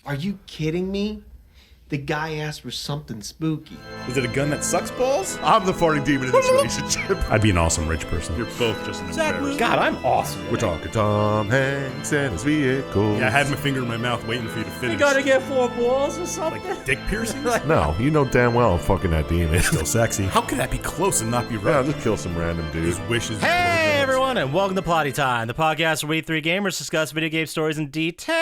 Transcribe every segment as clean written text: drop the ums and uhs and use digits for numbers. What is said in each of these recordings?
Are you kidding me? The guy asked for something spooky. Is it a gun that sucks balls? I'm the farting demon in this relationship. I'd be an awesome rich person. You're both just an embarrassment. God, I'm awesome. We're talking Tom Hanks and his vehicle. Yeah, I had my finger in my mouth waiting for you to finish. You gotta get 4 balls or something? Like dick piercings? No, you know damn well I'm fucking that demon. Still sexy. How could that be close and not be right? Yeah, just kill some random dude. His wishes. Hey everyone, and welcome to Plotty Time, the podcast where we three gamers discuss video game stories in detail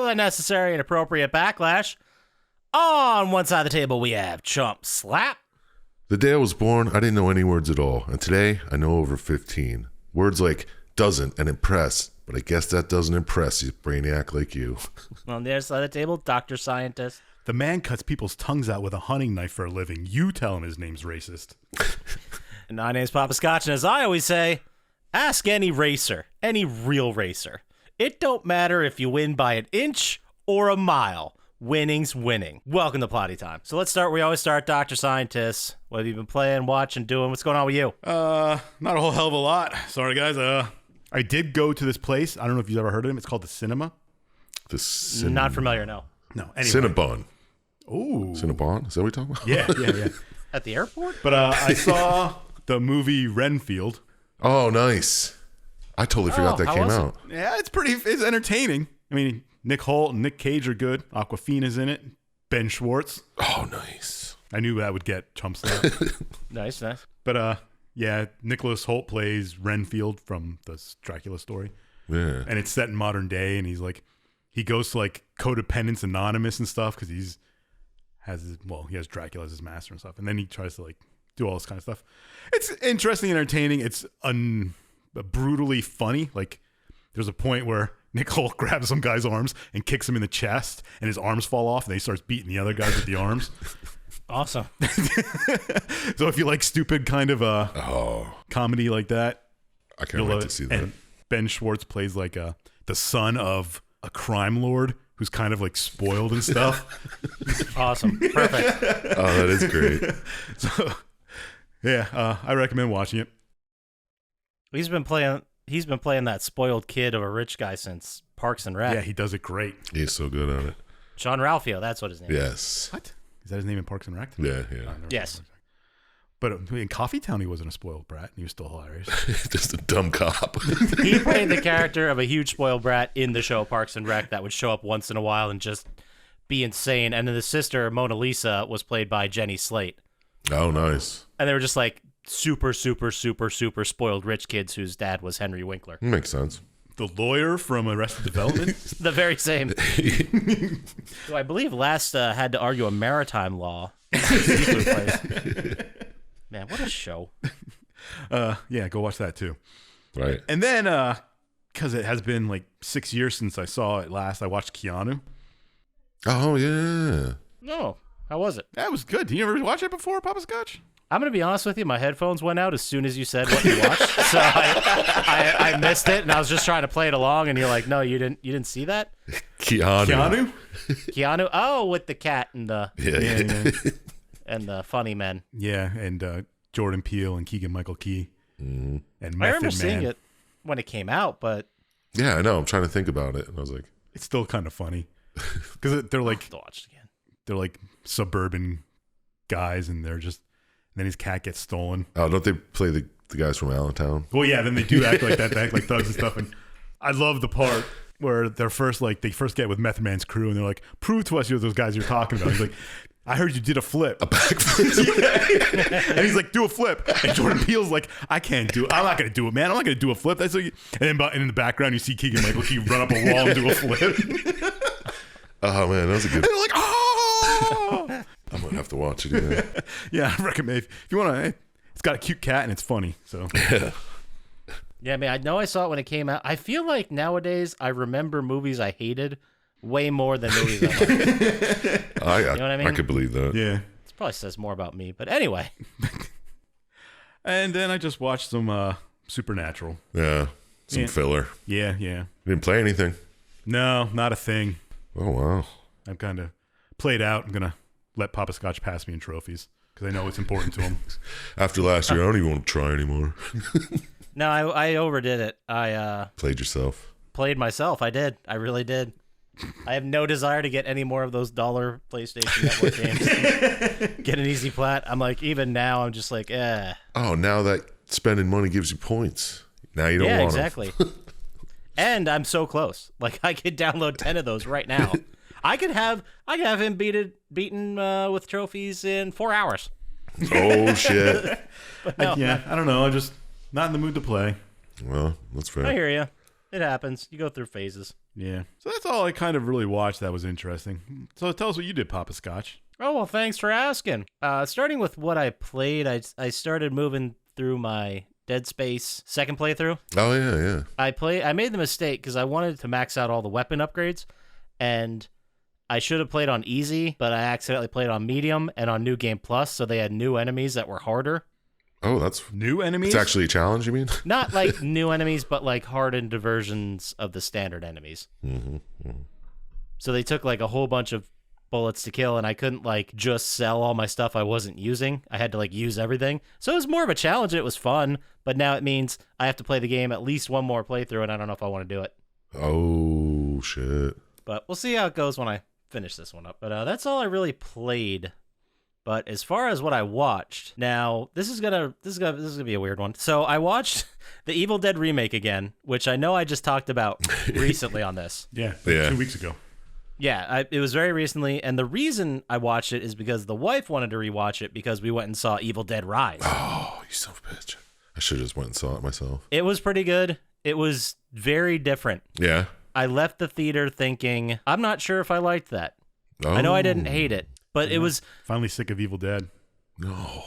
and necessary and appropriate backlash. On one side of the table, we have Chump Slap. The day I was born, I didn't know any words at all. And today, I know over 15. Words like doesn't and impress. But I guess that doesn't impress you, brainiac like you. On the other side of the table, Dr. Syintist. The man cuts people's tongues out with a hunting knife for a living. You tell him his name's racist. And my name's Poppascotch, and as I always say, ask any racer, any real racer. It don't matter if you win by an inch or a mile. Winning's winning. Welcome to Plotty Time. So let's start. We always start, Dr. Syintist. What have you been playing, watching, doing? What's going on with you? Not a whole hell of a lot. Sorry, guys. I did go to this place. I don't know if you've ever heard of it. It's called the Cinema. Not familiar, no. No. Anyway. Cinnabon. Ooh. Cinnabon? Is that what you're talking about? Yeah. At the airport? But I saw the movie Renfield. Oh, nice. I totally forgot that came out. Yeah, it's entertaining. I mean, Nick Holt and Nick Cage are good. Awkwafina's in it. Ben Schwartz. Oh, nice. I knew that would get Chump Slap. Nice. But yeah, Nicholas Holt plays Renfield from the Dracula story. Yeah. And it's set in modern day, and he goes to like Codependence Anonymous and stuff because he has Dracula as his master and stuff. And then he tries to like do all this kind of stuff. It's interesting and entertaining. It's brutally funny. Like there's a point where Nick Holt grabs some guy's arms and kicks him in the chest, and his arms fall off, and then he starts beating the other guys with the arms. Awesome. So if you like stupid kind of comedy like that, I can't wait to see that. And Ben Schwartz plays like the son of a crime lord who's kind of like spoiled and stuff. Awesome. Perfect. Oh, that is great. So yeah, I recommend watching it. He's been playing that spoiled kid of a rich guy since Parks and Rec. Yeah, he does it great. He's so good at it. Sean Ralphio, that's what his name is. Yes. What? Is that his name in Parks and Rec? Yeah. Yes. But in Coffee Town, he wasn't a spoiled brat. He was still hilarious. Just a dumb cop. He played the character of a huge spoiled brat in the show Parks and Rec that would show up once in a while and just be insane. And then the sister, Mona Lisa, was played by Jenny Slate. Oh, nice. And they were just like super spoiled rich kids whose dad was Henry Winkler. Makes sense. The lawyer from Arrested Development? The very same. Who I believe last had to argue a maritime law. Man, what a show. Yeah, go watch that too. Right. And then, because it has been like 6 years since I saw it last, I watched Keanu. Oh, yeah. No, how was it? That was good. Did you ever watch it before, Poppascotch? I'm going to be honest with you. My headphones went out as soon as you said what you watched. So I missed it, and I was just trying to play it along, and you're like, no, you didn't see that? Keanu? Keanu? Oh, with the cat and the Yeah. and the funny men. Yeah, and Jordan Peele and Keegan-Michael Key. Mm-hmm. And I Method remember seeing Man. it when it came out, but... Yeah, I know. I'm trying to think about it. And I was like... It's still kind of funny. Because they're like... I'll have to watch it again. They're like suburban guys, and they're just... And then his cat gets stolen. Oh, don't they play the guys from Allentown? Well, yeah, then they do act like that. They act like thugs and stuff. And I love the part where they first get with Method Man's crew, and they're like, prove to us you're those guys you're talking about. He's like, I heard you did a flip. A backflip? Yeah. And he's like, do a flip. And Jordan Peele's like, I can't do it. I'm not going to do it, man. I'm not going to do a flip. That's what you... And then in the background, you see Keegan-Michael Key run up a wall and do a flip. Oh, man, that was a good... And they're like, oh! I'm going to have to watch it again. Yeah, I recommend. If you want to... It's got a cute cat, and it's funny. So Yeah, I mean, I know I saw it when it came out. I feel like nowadays I remember movies I hated way more than movies I liked. You know what I mean? I could believe that. Yeah. This probably says more about me, but anyway. And then I just watched some Supernatural. Yeah. Some filler. Yeah. You didn't play anything? No, not a thing. Oh, wow. I'm kind of played out. I'm going to let Poppascotch pass me in trophies because I know it's important to him. After last year, I don't even want to try anymore. No, I overdid it. I Played yourself. played myself. I did. I really did. I have no desire to get any more of those dollar PlayStation Network games. Get an easy plat. I'm like, even now, I'm just like, eh. Oh, now that spending money gives you points. Now you don't want exactly. And I'm so close. Like, I could download 10 of those right now. I could have him beaten with trophies in 4 hours. Oh, shit. No. Yeah, I don't know. I'm just not in the mood to play. Well, that's fair. I hear you. It happens. You go through phases. Yeah. So that's all I kind of really watched that was interesting. So tell us what you did, Poppascotch. Oh, well, thanks for asking. Starting with what I played, I started moving through my Dead Space second playthrough. Oh, yeah. I made the mistake because I wanted to max out all the weapon upgrades, and I should have played on easy, but I accidentally played on medium and on New Game Plus, so they had new enemies that were harder. Oh, that's New enemies? it's actually a challenge, you mean? Not like new enemies, but like hardened versions of the standard enemies. So they took like a whole bunch of bullets to kill, and I couldn't like just sell all my stuff I wasn't using. I had to like use everything. So it was more of a challenge. It was fun, but now it means I have to play the game at least one more playthrough, and I don't know if I want to do it. Oh, shit. But we'll see how it goes when I finish this one up. But that's all I really played. But as far as what I watched, now this is gonna be a weird one. So I watched the Evil Dead remake again, which I know I just talked about recently on this. Yeah, Yeah. 2 weeks ago. Yeah, it was very recently, and the reason I watched it is because the wife wanted to rewatch it because we went and saw Evil Dead Rise. Oh, you son of a bitch. I should have just went and saw it myself. It was pretty good. It was very different. Yeah. I left the theater thinking, I'm not sure if I liked that. Oh. I know I didn't hate it, but it was... Finally sick of Evil Dead. No.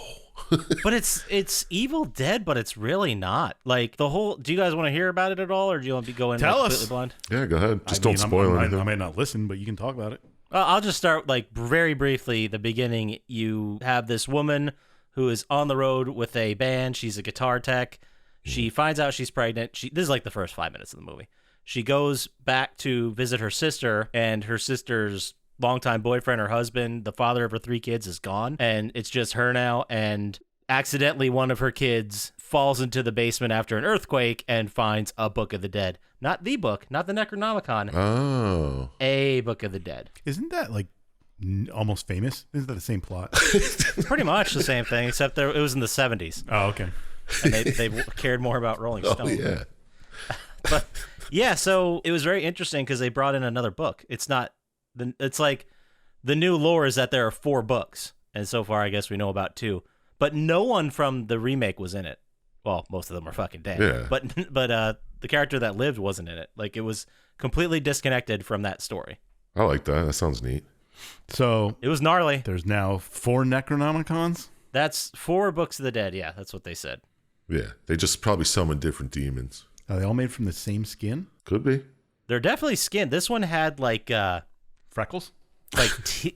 But it's Evil Dead, but it's really not. Like, the whole... Do you guys want to hear about it at all, or do you want to go in Tell like, us. completely blind? Yeah, go ahead. Just I don't mean, spoil anything. I might not listen, but you can talk about it. I'll just start, like, very briefly. The beginning, you have this woman who is on the road with a band. She's a guitar tech. She finds out she's pregnant. This is like the first 5 minutes of the movie. She goes back to visit her sister, and her sister's longtime boyfriend, her husband, the father of her 3 kids, is gone, and it's just her now. And accidentally, one of her kids falls into the basement after an earthquake and finds a Book of the Dead. Not the book, not the Necronomicon, Oh. a Book of the Dead. Isn't that like almost famous? Isn't that the same plot? Pretty much the same thing, except it was in the 70s, Oh, okay. and they cared more about Rolling Oh, Stone. yeah. But yeah, so it was very interesting because they brought in another book. It's like the new lore is that there are 4 books, and so far I guess we know about 2. But no one from the remake was in it. Well, most of them are fucking dead. Yeah. But the character that lived wasn't in it. Like, it was completely disconnected from that story. I like that. That sounds neat. So It was gnarly. there's now 4 Necronomicons? That's 4 Books of the Dead. Yeah, that's what they said. Yeah. They just probably summon different demons. Are they all made from the same skin? Could be. They're definitely skinned. This one had like Freckles?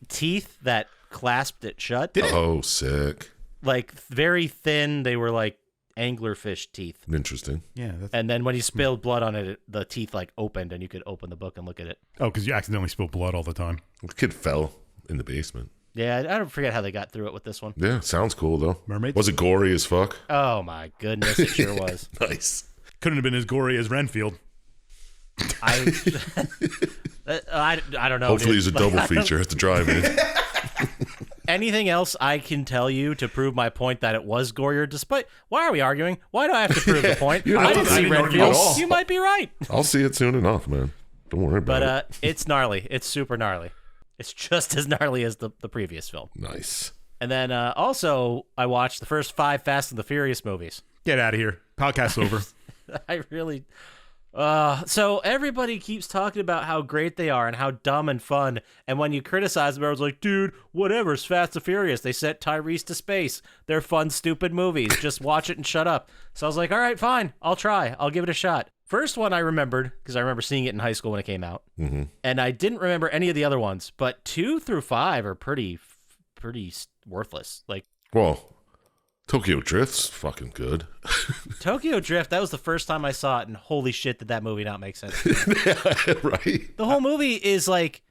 teeth that clasped it shut. Oh, sick. Like very thin. They were like anglerfish teeth. Interesting. Yeah. That's... And then when you spilled blood on it, the teeth like opened and you could open the book and look at it. Oh, because you accidentally spill blood all the time. The kid fell in the basement. Yeah, I don't forget how they got through it with this one. Yeah, sounds cool, though. Mermaids? Was it gory as fuck? Oh my goodness, it sure was. Nice. Couldn't have been as gory as Renfield. I don't know. Hopefully dude. it's a double feature at the drive-in. Anything else I can tell you to prove my point that it was gorier? Despite why are we arguing? Why do I have to prove the point? You don't I have didn't to see argue at Renfield. all. You might be right. I'll see it soon enough, man. Don't worry about But it's gnarly. It's super gnarly. It's just as gnarly as the previous film. it. Nice. And then also, I watched the first 5 Fast and the Furious movies. Get out of here. Podcast's over. I really... so everybody keeps talking about how great they are and how dumb and fun. And when you criticize them, everyone's like, dude, whatever's Fast and Furious. They sent Tyrese to space. They're fun, stupid movies. Just watch it and shut up. So I was like, all right, fine. I'll try. I'll give it a shot. First one I remembered, because I remember seeing it in high school when it came out. Mm-hmm. And I didn't remember any of the other ones. But 2 through 5 are pretty worthless. Like, Well, Tokyo Drift's fucking good. Tokyo Drift, that was the first time I saw it, and holy shit, did that movie not make sense. Right? The whole movie is like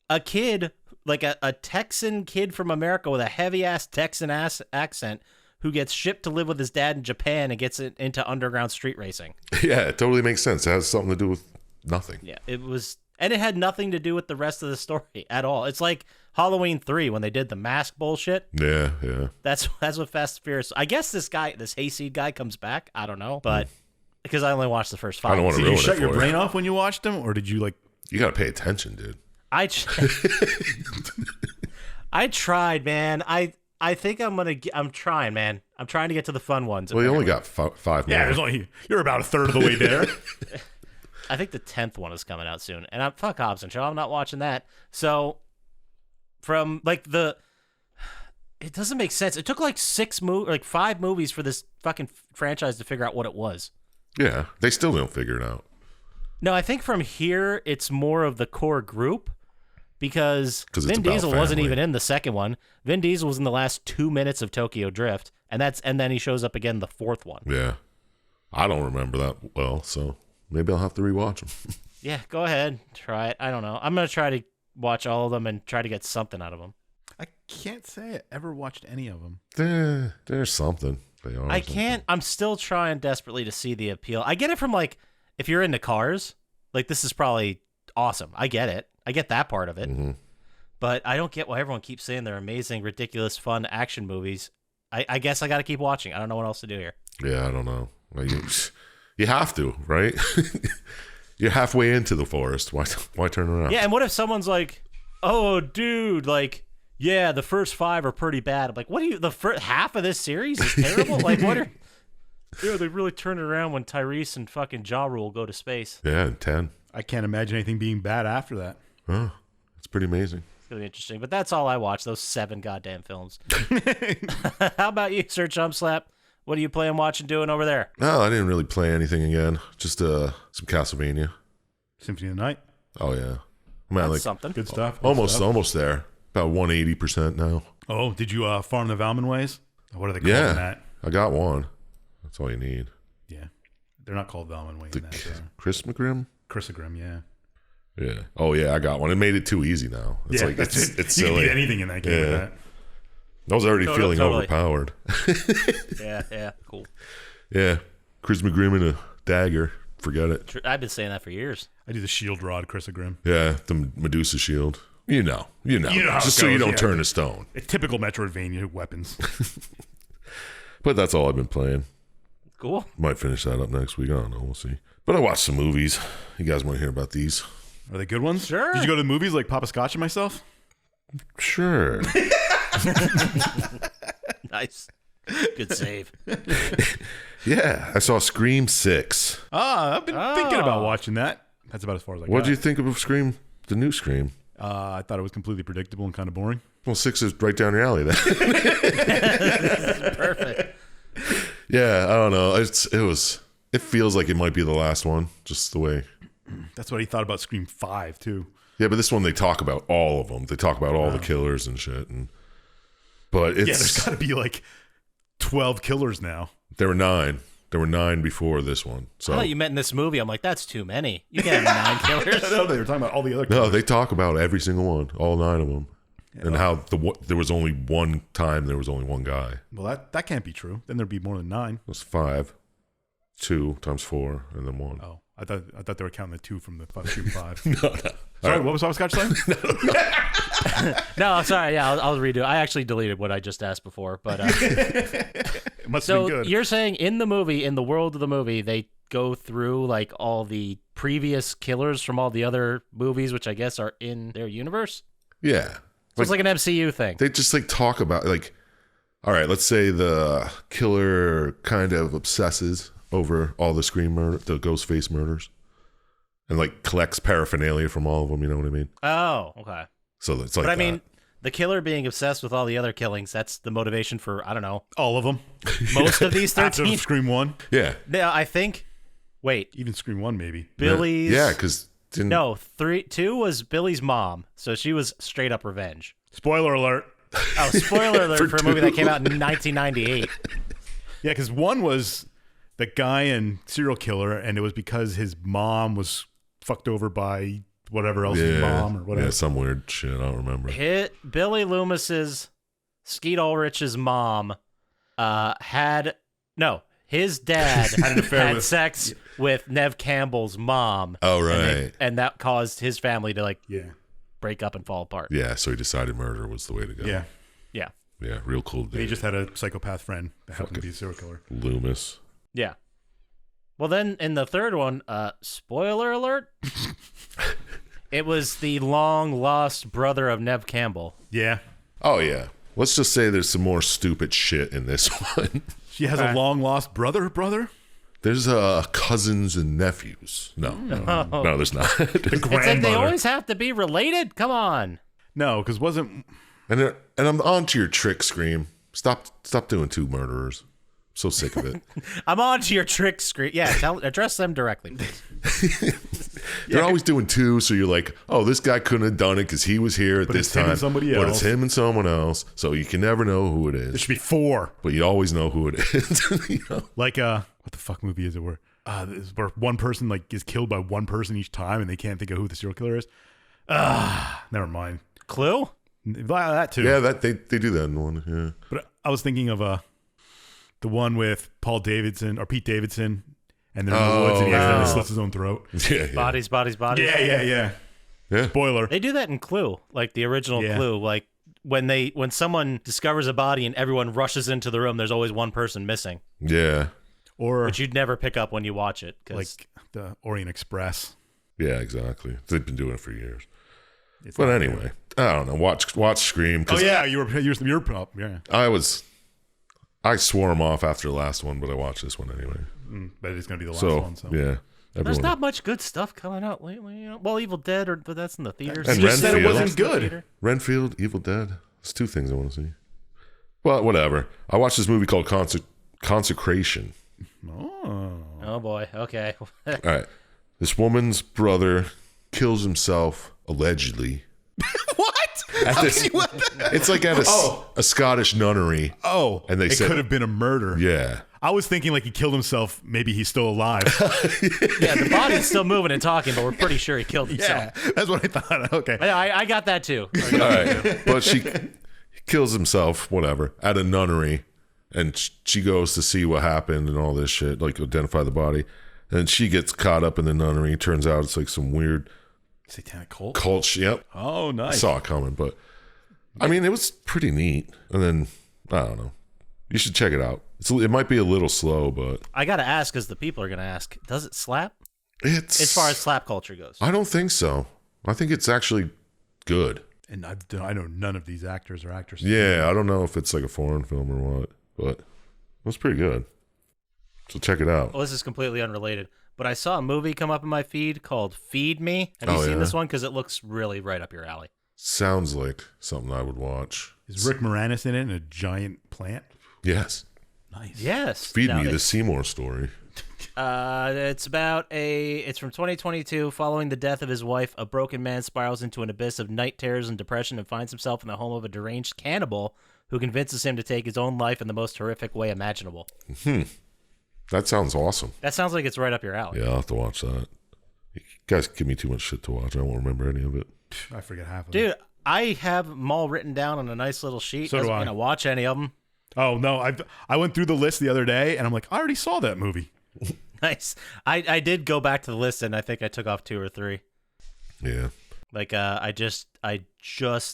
a kid, like a Texan kid from America with a heavy-ass Texan accent who gets shipped to live with his dad in Japan and gets into underground street racing. Yeah, it totally makes sense. It has something to do with nothing. Yeah, it was And it had nothing to do with the rest of the story at all. It's like Halloween 3 when they did the mask bullshit. Yeah. That's what Fast and Furious. I guess this Hayseed guy comes back. I don't know, but because I only watched the first 5. I don't want to Did you ruin shut it your for brain you. off when you watched them, or did you like? You got to pay attention, dude. I tried, man. I think I'm trying, man. I'm trying to get to the fun ones. Well, you only got 5 Yeah, more. you're about a third of the way there. I think the 10th one is coming out soon, and fuck Hobbs and Shaw. I'm not watching that. So, from like it doesn't make sense. It took like 5 movies for this fucking franchise to figure out what it was. Yeah, they still don't figure it out. No, I think from here it's more of the core group because it's Vin about Diesel wasn't family. even in the second one. Vin Diesel was in the last 2 minutes of Tokyo Drift, and then he shows up again in the 4th one. Yeah, I don't remember that well, so maybe I'll have to rewatch them. Yeah, go ahead, try it. I don't know. I'm gonna try to watch all of them and try to get something out of them. I can't say I ever watched any of them. There's something. They are. I something. can't. I'm still trying desperately to see the appeal. I get it from like if you're into cars, like this is probably awesome. I get it. I get that part of it. Mm-hmm. But I don't get why everyone keeps saying they're amazing, ridiculous, fun action movies. I guess I got to keep watching. I don't know what else to do here. Yeah, I don't know. Like, you have to, right? You're halfway into the forest. Why turn around? Yeah, and what if someone's like, "Oh, dude, like, yeah, the first 5 are pretty bad." I'm like, "What do you? The first half of this series is terrible. Like, what are? Yeah, they really turn it around when Tyrese and fucking Ja Rule go to space. Yeah, and 10. I can't imagine anything being bad after that. Oh, it's pretty amazing. It's gonna be interesting. But that's all I watch. Those 7 goddamn films. How about you, Sir Chump Slap? What are you playing, watching, doing over there? No, I didn't really play anything again. Just some Castlevania. Symphony of the Night, Oh yeah, I'm at That's like something. good stuff. good almost stuff. there. About 180% now. Oh, did you farm the Valman ways? What are they called Yeah, in that? I got one. That's all you need. Yeah, they're not called Valman ways The in that. They're Chris McGrim. Chrysogrim, yeah. Yeah. Oh yeah, I got one. It made it too easy now. It's Yeah, like that's it's it. it's You can silly. beat anything in that game with Yeah. that. I was already feeling totally. overpowered. Yeah, cool. Yeah, Chris McGrim and a dagger. Forget it. I've been saying that for years. I do the shield rod Chrysogrim. Yeah, the Medusa shield. You know. You know how Just it so you goes, don't yeah. turn to stone. It's typical Metroidvania weapons. But that's all I've been playing. Cool. Might finish that up next week. I don't know. We'll see. But I watched some movies. You guys want to hear about these? Are they good ones? Sure. Did you go to the movies like Poppascotch and myself? Sure. Nice. Good save. Yeah, I saw Scream 6. I've been thinking about watching that. That's about as far as I got. What do you think of Scream, the new Scream? I thought it was completely predictable and kind of boring. Well, 6 is right down your alley then. Perfect. Yeah, I don't know. It feels like it might be the last one, just the way. That's what he thought about Scream 5 too. Yeah, but this one they talk about all of them. They talk about all the killers and shit. But it's Yeah, there's got to be like 12 killers now. there were 9. There were 9 before this one. So I thought you meant in this movie. I'm like, that's too many. You can't have 9 killers. No, they were talking about all the other no, killers. they talk about every single one, all 9 of them, and how there was only one time there was only one guy. It Well, that can't be true. Then there'd be more than 9. was 5, 2 times 4, and then 1. Oh, I thought they were counting the 2 from the Scream 5. No. Sorry, what was Poppascotch saying? No, I'm sorry. Yeah, I'll redo it. I actually deleted what I just asked before. But It must have so been good. you're saying in the movie, in the world of the movie, they go through like all the previous killers from all the other movies, which I guess are in their universe? Yeah. So it's like an MCU thing. They just like talk about like, all right, let's say the killer kind of obsesses over all the the Ghostface murders, and like collects paraphernalia from all of them. You know what I mean? Oh, okay. So it's like, But I that. mean, the killer being obsessed with all the other killings, that's the motivation for, I don't know, all of them. most of these After 13. Scream 1. yeah, No, I think, wait, Even Scream 1, maybe. Billy's. yeah, because No, 2 was Billy's mom, so she was straight up revenge. Spoiler alert. Oh, spoiler alert for a movie that 2. came out in 1998. Yeah, because 1 was the guy and serial killer, and it was because his mom was fucked over by whatever else, his mom or whatever. Yeah, some weird shit. I don't remember. Billy Loomis's, Skeet Ulrich's mom, his dad an affair had with- sex with Nev Campbell's mom. Oh, and right. and that caused his family to like Yeah. break up and fall apart. Yeah, so he decided murder was the way to go. Yeah. Yeah. Yeah, real cool He dude. just had a psychopath friend that happened to be a serial killer. Loomis. Yeah. Well, then in the third one, spoiler alert, it was the long lost brother of Nev Campbell. Yeah. Oh, yeah. Let's just say there's some more stupid shit in this one. She has a long lost brother? There's cousins and nephews. No, no, there's not. The It's like grandmother. they always have to be related. Come on. No, because wasn't... and I'm on to your trick, Scream. Stop doing two murderers. I'm so sick of it. I'm on to your trick screen. Yeah, address them directly, please. They're always doing two, so you're like, oh, this guy couldn't have done it because he was here at But this it's him time. and somebody But else. it's him and someone else, so you can never know who it There is. should be 4. But you always know who it is. You know? Like, what the fuck movie is it where one person like is killed by one person each time and they can't think of who the serial killer is? Never mind. Clue? That too. Yeah, that they do that in one. Yeah. But I was thinking of the one with Pete Davidson, and they're in the woods and he accidentally slits his own throat. Yeah, Bodies. yeah. Spoiler. They do that in Clue, like the original Yeah. Clue. Like when someone discovers a body and everyone rushes into the room, there's always one person missing, Yeah. Or which you'd never pick up when you watch it. 'Cause like the Orient Express. Yeah, exactly. They've been doing it for years. It's But not anyway, I don't know. Watch Scream. good. 'cause Oh yeah, you're up. Yeah, I swore him off after the last one, but I watched this one anyway. but it's gonna be the last So, one. So yeah. there's Everyone. not much good stuff coming out lately. You know? Well, Evil Dead, but that's in the theaters. And You just said it Renfield. wasn't good. Renfield, Evil Dead. There's two things I want to see. Well, whatever. I watched this movie called Consecration. Oh boy. Okay. All right. This woman's brother kills himself, allegedly. What? At this, it's like at a Scottish nunnery. Oh, And they it said- could have been a murder. Yeah. I was thinking like he killed himself. Maybe he's still alive. Yeah, the body's still moving and talking, but we're pretty sure he killed himself. yeah, that's what I thought. Okay. I got that too. All right. But he kills himself, whatever, at a nunnery. And she goes to see what happened and all this shit, like identify the body. And she gets caught up in the nunnery. Turns out it's like some weird Satanic cult. cult. Yep. Oh, I nice. saw it coming, but I mean, it was pretty neat. And then, I don't know. You should check it out. It might be a little slow, but I got to ask, because the people are going to ask, does it slap? it's... As far as slap culture goes. I don't think so. I think it's actually good. And I know none of these actors or actresses. Yeah, I don't know if it's like a foreign film or what, but it was pretty good. So check it out. Well, this is completely unrelated, but I saw a movie come up in my feed called Feed Me. Have you Oh, seen yeah? this one? Because it looks really right up your alley. Sounds like something I would watch. Is Rick Moranis in it in a giant plant? Yes. Nice. Yes. Feed Now, me the Seymour story. It's from 2022. Following the death of his wife, a broken man spirals into an abyss of night terrors and depression and finds himself in the home of a deranged cannibal who convinces him to take his own life in the most horrific way imaginable. That sounds awesome. That sounds like it's right up your alley. Yeah, I'll have to watch that. You guys give me too much shit to watch. I won't remember any of it. I forget half of it. Dude, I have them all written down on a nice little sheet. So do Doesn't I. mean I watch any of them. Oh no, I went through the list the other day and I'm like, I already saw that movie. Nice. I did go back to the list and I think I took off 2 or 3. Yeah. Like I just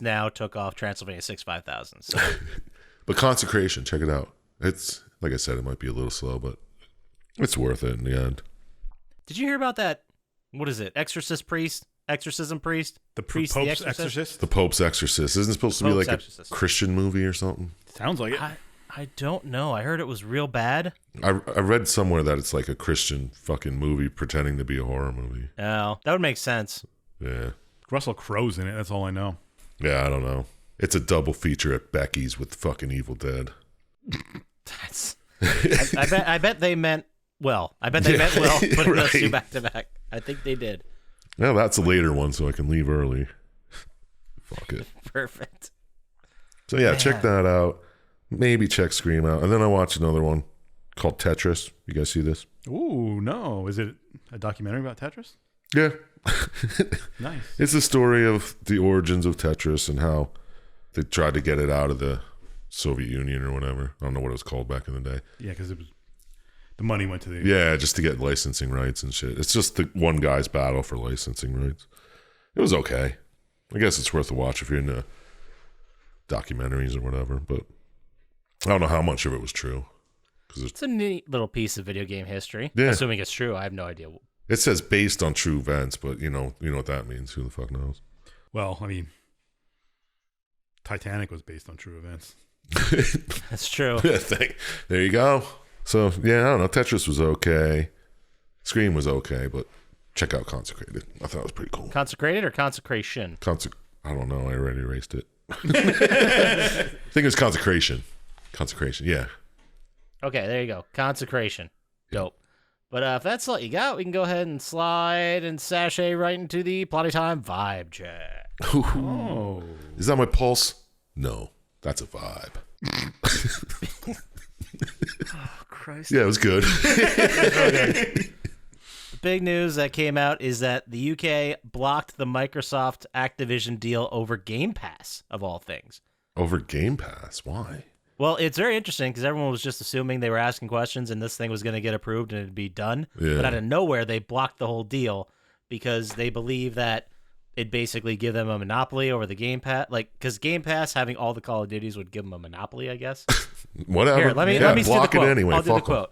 now took off Transylvania 65000. So But Consecration, check it out. It's, like I said, it might be a little slow, but it's worth it in the end. did you hear about that? What is it? Exorcism priest? The Priest, Pope's the Exorcist? Exorcist? The Pope's Exorcist. Isn't it supposed to be Pope's like Exorcist. a Christian movie or something? Sounds like it. I don't know. I heard it was real bad. I read somewhere that it's like a Christian fucking movie pretending to be a horror movie. Oh, that would make sense. Yeah. Russell Crowe's in it. That's all I know. Yeah, I don't know. It's a double feature at Becky's with fucking Evil Dead. That's. I bet they meant well. I bet they meant well putting those two right. back to back. I think they did. Well, that's a later one, so I can leave early. Fuck it. Perfect. So yeah, check that out. Maybe check Scream out. And then I watched another one called Tetris. You guys see this? Ooh, no. Is it a documentary about Tetris? Yeah. Nice. It's the story of the origins of Tetris and how they tried to get it out of the Soviet Union or whatever. I don't know what it was called back in the day. Yeah, because it was the money went to the Yeah, just to get licensing rights and shit. It's just the one guy's battle for licensing rights. It was okay. I guess it's worth a watch if you're into documentaries or whatever, but I don't know how much of it was true. It's a neat little piece of video game history. Yeah. Assuming it's true, I have no idea. It says based on true events, but you know what that means. Who the fuck knows? Well, I mean, Titanic was based on true events. That's true. There you go. So yeah, I don't know. Tetris was okay. Scream was okay, but check out Consecrated. I thought it was pretty cool. Consecrated or Consecration? I don't know. I already erased it. I think it's Consecration. Consecration. Yeah. Okay, there you go. Consecration. Dope. But if that's all you got, we can go ahead and slide and sashay right into the Plotty Time vibe check. Oh. Is that my pulse? No, that's a vibe. Oh, Christ. Yeah, it was good. The big news that came out is that the UK blocked the Microsoft Activision deal over Game Pass, of all things. Over Game Pass. Why? Well, it's very interesting because everyone was just assuming they were asking questions and this thing was going to get approved and it'd be done. Yeah. But out of nowhere, they blocked the whole deal because they believe that it'd basically give them a monopoly over the Game Pass. Like, because Game Pass having all the Call of Duties would give them a monopoly, I guess. Whatever. Here, let me see the block quote. it anyway. I'll do the Fuck 'em. quote.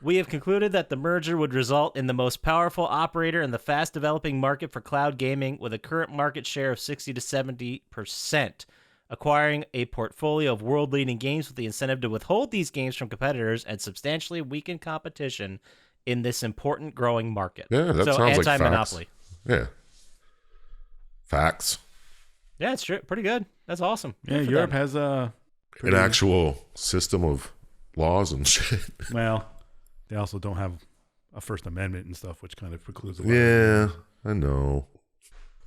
We have concluded that the merger would result in the most powerful operator in the fast-developing market for cloud gaming with a current market share of 60 to 70%. Acquiring a portfolio of world-leading games with the incentive to withhold these games from competitors and substantially weaken competition in this important growing market. Yeah, that so sounds like anti-monopoly. Yeah. Facts. Yeah, it's true. Pretty good. That's awesome. Yeah, Good for Europe them. has a An actual system of laws and shit. well, they also don't have a First Amendment and stuff, which kind of precludes a lot. Yeah, I know.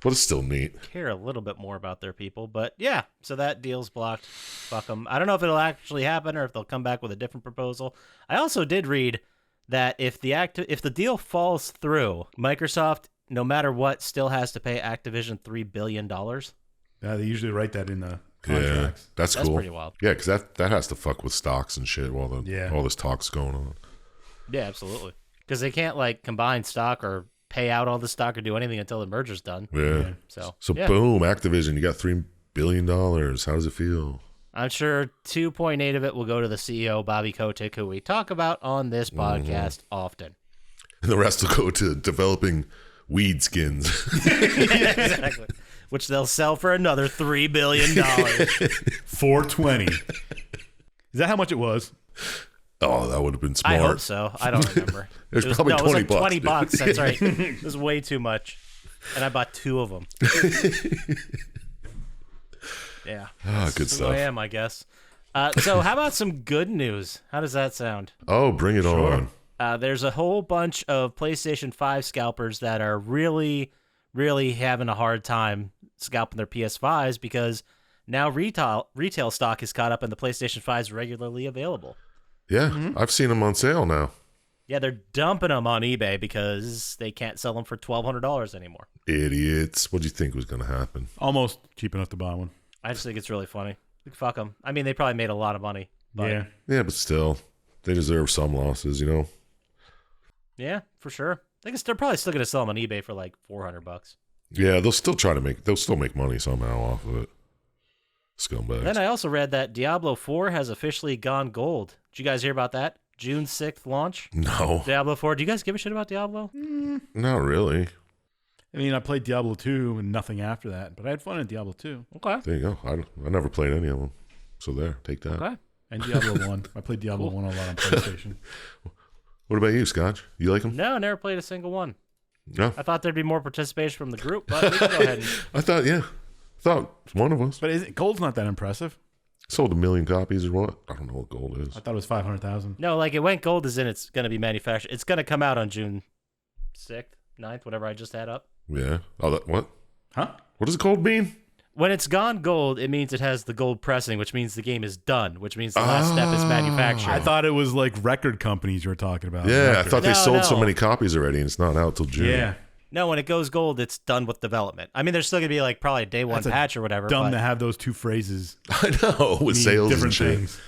But it's still neat. Care a little bit more about their people, but yeah, so that deal's blocked. Fuck them. I don't know if it'll actually happen or if they'll come back with a different proposal. I also did read that if the deal falls through, Microsoft, no matter what, still has to pay Activision $3 billion. Yeah, they usually write that in the Yeah, contracts. that's That's cool. pretty wild. Yeah, because that has to fuck with stocks and shit while all this talk's going on. Yeah, absolutely. Because they can't like combine stock or pay out all the stock or do anything until the merger's done. Yeah. So So boom, Activision, you got $3 billion. How does it feel? I'm sure 2.8 of it will go to the CEO, Bobby Kotick, who we talk about on this podcast often. And the rest will go to developing weed skins. Exactly. Which they'll sell for another $3 billion. 420. Is that how much it was? Oh, that would have been smart. I hope so. I don't remember. It was probably it was 20 like 20 bucks, bucks. That's right. It was way too much. And I bought 2 of them. Yeah. Good Who stuff. I am, I guess. So how about some good news? How does that sound? Oh, bring it on. There's a whole bunch of PlayStation 5 scalpers that are really, really having a hard time scalping their PS5s because now retail stock is caught up and the PlayStation 5 is regularly available. Yeah, I've seen them on sale now. Yeah, they're dumping them on eBay because they can't sell them for $1,200 anymore. Idiots. What do you think was going to happen? Almost cheap enough to buy one. I just think it's really funny. Fuck them. I mean, they probably made a lot of money. But Yeah. Yeah, but still, they deserve some losses, you know? yeah, for sure. I guess they're probably still going to sell them on eBay for like $400. Yeah, they'll still make money somehow off of it. Scumbags. Then I also read that Diablo 4 has officially gone gold. Did you guys hear about that? June 6th launch? No, Diablo 4. Do you guys give a shit about Diablo? not really. I mean, I played Diablo 2 and nothing after that, but I had fun in Diablo 2 Okay. There you go. I never played any of them. So there, take that. Okay. and Diablo 1. I played Diablo 1 a lot on PlayStation. What about you, Scotch? You like them? No, never played a single one. No. I thought thered be more participation from the group, but we can go ahead and... I thought one of us But gold's not that impressive. sold 1 million copies or what? I don't know what gold is. I thought it was 500,000. No, like it went gold as in it's going to be manufactured. It's going to come out on June 6th, 9th, whatever I just had up. Yeah. Oh, what? Huh? What does gold mean? When it's gone gold, it means it has the gold pressing, which means the game is done, which means the last step is manufacturing. I thought it was like record companies you were talking about. Yeah, I Record. thought they No, sold no. so many copies already and it's not out till June. Yeah. No, when it goes gold, it's done with development. I mean, there's still going to be like probably a day one That's a patch or whatever. Dumb but to have those two phrases I know, with mean sales different and shit. things.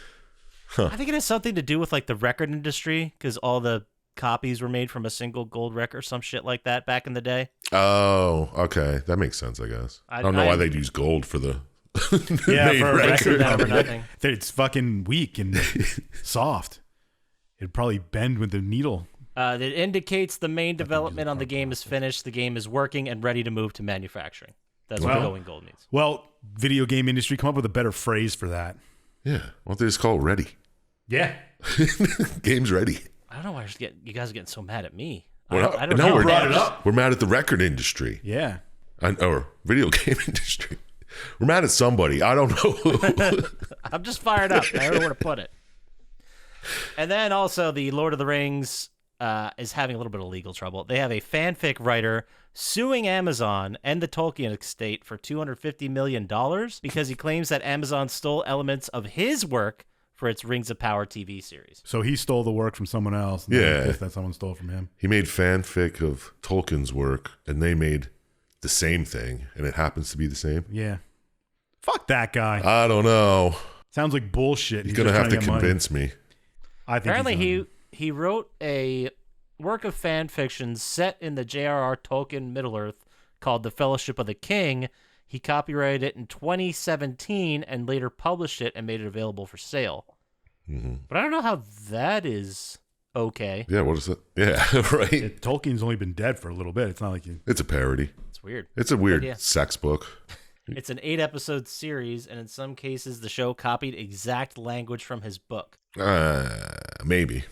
I think it has something to do with like the record industry because all the copies were made from a single gold record or some shit like that back in the day. Oh, okay. That makes sense, I guess. I don't know why they'd use gold for the main for a record. For nothing. It's fucking weak and soft. It'd probably bend with the needle. It indicates the main development on the game is finished, the game is working and ready to move to manufacturing. That's what going gold means. Well, video game industry, come up with a better phrase for that. Yeah. Why don't they just call it ready? Yeah. Game's ready. I don't know why you guys are getting so mad at me. We're not- I don't no, know. we're mad at the record industry. Yeah. Or video game industry. We're mad at somebody. I don't know who. I'm just fired up. I don't know where to put it. And then also the Lord of the Rings is having a little bit of legal trouble. They have a fanfic writer suing Amazon and the Tolkien estate for $250 million because he claims that Amazon stole elements of his work for its Rings of Power TV series. So he stole the work from someone else. And Yeah. that someone stole from him. He made fanfic of Tolkien's work, and they made the same thing, and it happens to be the same. Yeah. Fuck that guy. I don't know. Sounds like bullshit. He's going to just have to trying get money. convince me. I think Apparently he wrote a work of fan fiction set in the J.R.R. Tolkien Middle-earth called The Fellowship of the King. He copyrighted it in 2017 and later published it and made it available for sale. Mm-hmm. But I don't know how that is okay. Yeah, what is it? Yeah, right. Tolkien's only been dead for a little bit. It's not like you. It's a parody. It's weird. It's a weird Yeah. sex book. It's an 8-episode series, and in some cases, the show copied exact language from his book. Maybe.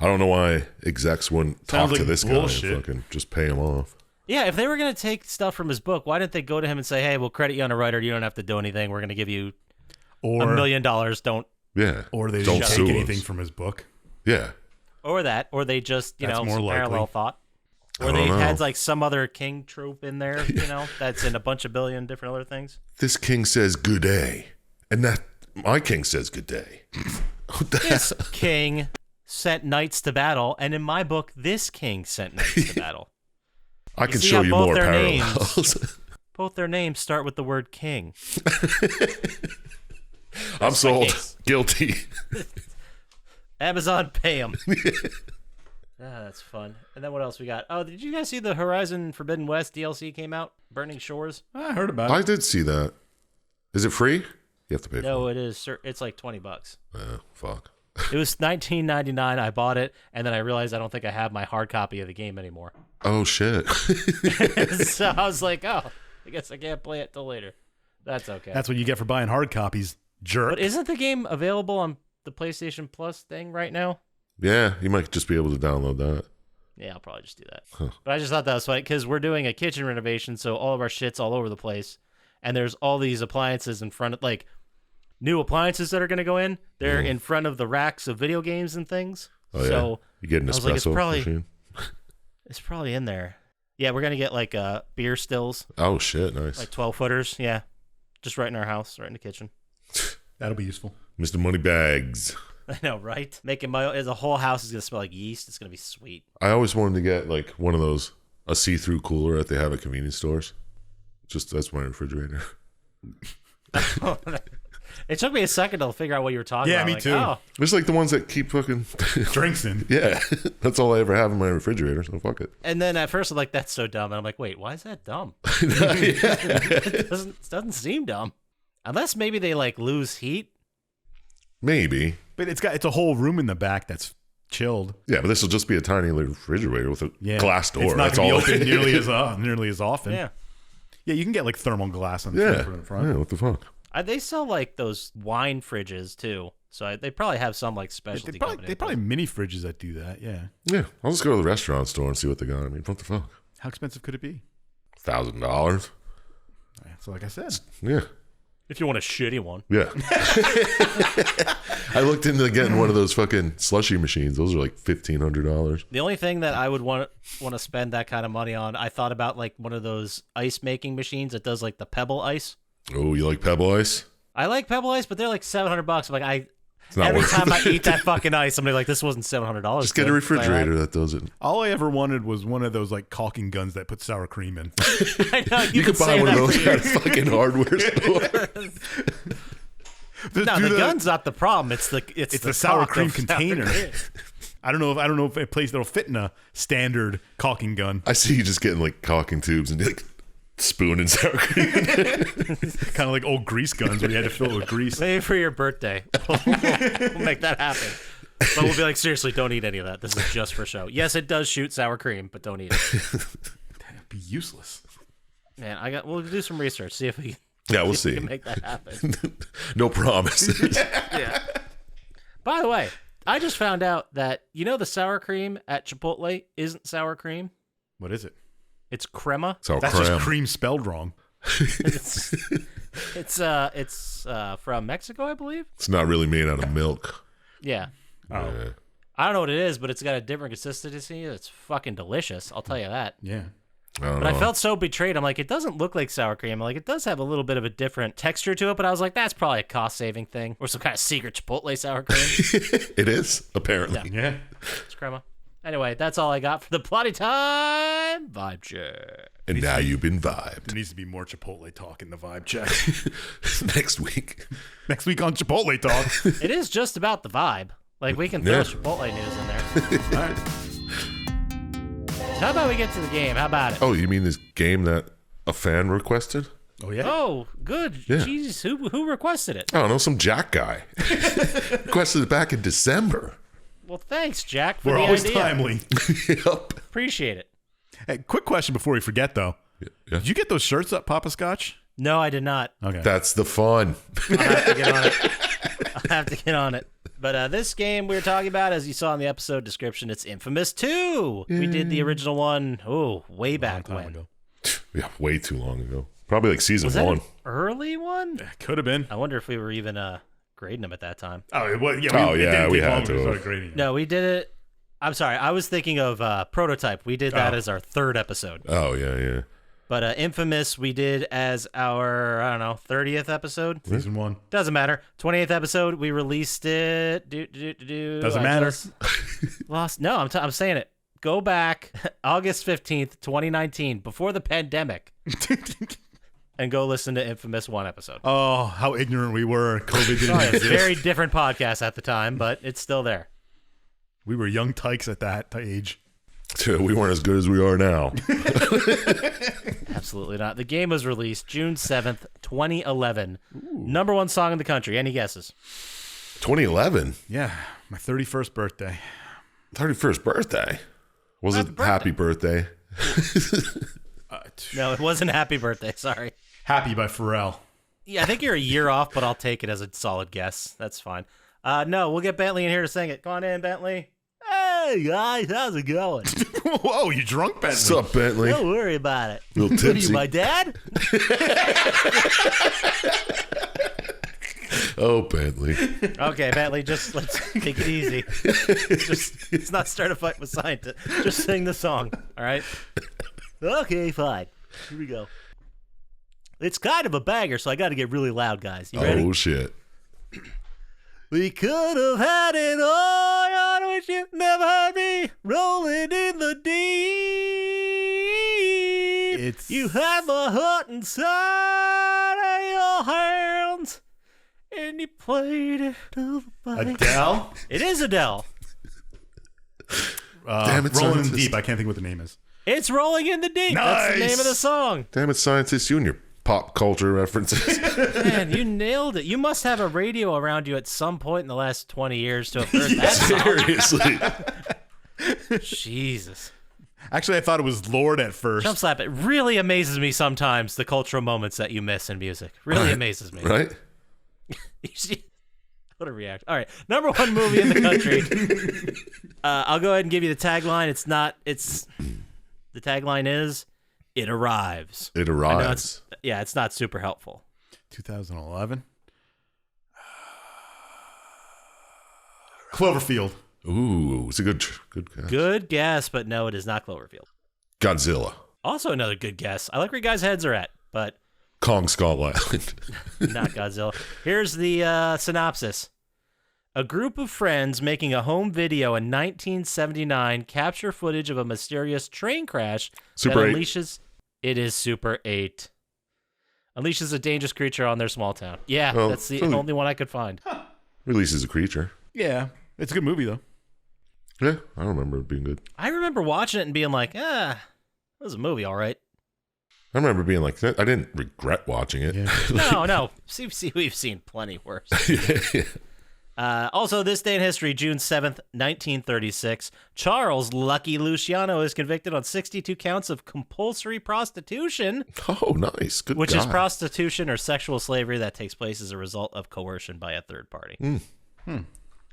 I don't know why execs wouldn't talk Sounds to like this bullshit. guy and fucking just pay him off. Yeah, if they were going to take stuff from his book, why didn't they go to him and say, hey, we'll credit you on a writer. You don't have to do anything. We're going to give you $1 million. Don't. Yeah. Or they Don't didn't sue take us. anything from his book. Yeah. Or that. Or they just, That's more some likely. parallel thought. I Or don't they know. had like some other king trope in there, that's in a bunch of billion different other things. This king says good day. And that my king says good day. What the This hell? king sent knights to battle, and in my book, this king sent knights to battle. I can see show how you both more their parallels. Both their names start with the word king. I'm sold. case. Guilty. Amazon, pay him. That's fun. And then what else we got? Oh, did you guys see the Horizon Forbidden West DLC came out? Burning Shores? I heard about I it. did see that. Is it free? You have to pay No, for it is. It's like $20. it. Fuck. It was $19.99. I bought it, and then I realized I don't think I have my hard copy of the game anymore. Oh, shit. So I was like, oh, I guess I can't play it till later. That's okay. That's what you get for buying hard copies, jerk. But isn't the game available on the PlayStation Plus thing right now? Yeah, you might just be able to download that. Yeah, I'll probably just do that. But I just thought that was funny because we're doing a kitchen renovation, so all of our shit's all over the place. And there's all these appliances in front of, like, new appliances that are going to go in. They're in front of the racks of video games and things. Oh, yeah. So You get an I was like, it's espresso probably- machine. it's probably in there. Yeah, we're going to get, like, beer stills, Oh, shit. Nice. like 12-footers. Yeah, just right in our house, right in the kitchen. That'll be useful. Mr. Moneybags. I know, right? Making the whole house is going to smell like yeast. It's going to be sweet. I always wanted to get like one of those, a see-through cooler that they have at convenience stores. Just that's my refrigerator. It took me a second to figure out what you were talking Yeah, about. me Like, too. Oh, It's like the ones that keep fucking. Drinks in. Yeah, that's all I ever have in my refrigerator. So fuck it. and then at first I'm like, that's so dumb. And I'm like, wait, why is that dumb? It doesn't seem dumb. Unless maybe they like lose heat. Maybe. But it's a whole room in the back that's chilled. Yeah, but this will just be a tiny little refrigerator with a Yeah. glass door. It's not That's going all. to be open nearly as often. Yeah. Yeah, you can get like thermal glass on the Yeah. front. Yeah. What the fuck? They sell like those wine fridges too. So they probably have some like specialty They company. probably mini fridges that do that. Yeah. Yeah, I'll just go to the restaurant store and see what they got. I mean, what the fuck? How expensive could it be? $1,000. So like I said, Yeah. If you want a shitty one. Yeah. I looked into getting one of those fucking slushy machines. Those are like $1,500. The only thing that I would want to spend that kind of money on, I thought about like one of those ice making machines that does like the pebble ice. Oh, you like Pebble Ice? I like pebble ice, but they're like $700. I'm like, It's not every worth time I it. eat that fucking ice, I'm like, this wasn't $700. Just get a refrigerator that does it. all I ever wanted was one of those like caulking guns that put sour cream in. I know You could buy one of those at a fucking hardware store. No, the gun's not the problem. It's the sour cock cream of container. sour cream. I don't know if a place that'll fit in a standard caulking gun. I see you just getting like caulking tubes and like spoon and sour cream. Kind of like old grease guns where you had to fill it with grease. Maybe for your birthday. We'll make that happen. But we'll be like, seriously, don't eat any of that. This is just for show. Yes, it does shoot sour cream, but don't eat it. That'd be useless. Man, we'll do some research, see if we We'll we see. can make that happen. No promises. Yeah. By the way, I just found out that the sour cream at Chipotle isn't sour cream. What is it? It's crema. Sour That's cream. just cream spelled wrong. It's from Mexico, I believe. It's not really made out of milk. Yeah. Oh, Yeah. I don't know what it is, but it's got a different consistency. It's fucking delicious. I'll tell you that. yeah. I don't But know. I felt so betrayed. I'm like, it doesn't look like sour cream. Like, it does have a little bit of a different texture to it, but I was like, that's probably a cost-saving thing. Or some kind of secret Chipotle sour cream. It is, apparently. Yeah. It's crema. Anyway, that's all I got for the Plotty Time vibe check. And now you've been There vibed. needs to be more Chipotle talk in the vibe check. Next week. Next week on Chipotle talk. It is just about the vibe. Like, we can throw Yeah. Chipotle news in there. All right. How about we get to the game? How about it? Oh, you mean this game that a fan requested? Oh, yeah. Oh, good. Yeah. Jeez, who requested it? I don't know, some Jack guy. Requested it back in December. Well, thanks, Jack, for We're the always idea. timely. Yep. Appreciate it. Hey, quick question before we forget, though. Yeah. Did you get those shirts up, Poppascotch? No, I did not. Okay. That's the fun. I'll have to get on it. I'll have to get on it. But this game we were talking about, as you saw in the episode description, it's Infamous 2. We did the original one, way back Time when. ago. Yeah, way too long ago. Probably like season Was that one. an early one? Could have been. I wonder if we were even grading them at that time. Oh, well, yeah. Oh, it yeah, didn't we take had long to. we started grading it. No, we did it. I'm sorry. I was thinking of Prototype. We did that Oh. as our third episode. Oh, yeah. But Infamous we did as our, 30th episode. Season 1. Doesn't matter. 28th episode, we released it. Doesn't matter. Lost. No, I'm saying it. Go back August 15th, 2019, before the pandemic, and go listen to Infamous 1 episode. Oh, how ignorant we were. COVID didn't Sorry, it's a exist. very different podcast at the time, but it's still there. We were young tykes at that age. We weren't as good as we are now. Absolutely not. The game was released June 7th, 2011. Number one song in the country. Any guesses? 2011. Yeah, my 31st birthday. 31st birthday. Was it happy birthday? No, it wasn't Happy Birthday. Sorry. Happy by Pharrell. Yeah, I think you're a year off, but I'll take it as a solid guess. That's fine. No, we'll get Bentley in here to sing it. Come on in, Bentley. Hey, guys. How's it going? Whoa, you drunk, Bentley? What's up, Bentley? Don't worry about it. Little What are you, tipsy. my dad? Oh, Bentley. Okay, Bentley, just let's take it easy. Let's not start a fight with Syintist. Just sing the song, all right? Okay, fine. Here we go. It's kind of a banger, so I got to get really loud, guys. You ready? Oh, shit. We could have had it all, I wish you never heard me rolling in the deep. You had my heart inside of your hands, and you played it to the bite. Adele? It is Adele. Damn it, Rolling Scientist. Deep. I can't think what the name is. It's Rolling in the Deep. That's the Nice. name of the song. Damn it, Scientist. You and your pop culture references. Man, you nailed it. You must have a radio around you at some point in the last 20 years to have heard that song. Seriously. Jesus. Actually, I thought it was Lord at first. Chump Slap, it really amazes me sometimes, the cultural moments that you miss in music. Really Right. amazes me. Right? You see- What a react. All right. Number one movie in the country. I'll go ahead and give you the tagline. The tagline is, It Arrives. It I know arrives. it's not super helpful. 2011. Cloverfield. Ooh, it's a good guess. Good guess, but no, it is not Cloverfield. Godzilla. Also another good guess. I like where you guys' heads are at, but Kong Skull Island. not Godzilla. Here's the synopsis. A group of friends making a home video in 1979 capture footage of a mysterious train crash Super that 8. unleashes... It is Super 8. Unleashes a dangerous creature on their small town. Yeah, Well, that's the really- only one I could find. Releases a creature. Yeah, it's a good movie though. Yeah, I don't remember it being good. I remember watching it and being like, that was a movie, all right. I remember being like, I didn't regret watching it. Yeah. No. See, we've seen plenty worse. Yeah. Also, this day in history, June 7th, 1936, Charles Lucky Luciano is convicted on 62 counts of compulsory prostitution, Oh, nice. Good which guy. is prostitution or sexual slavery that takes place as a result of coercion by a third party.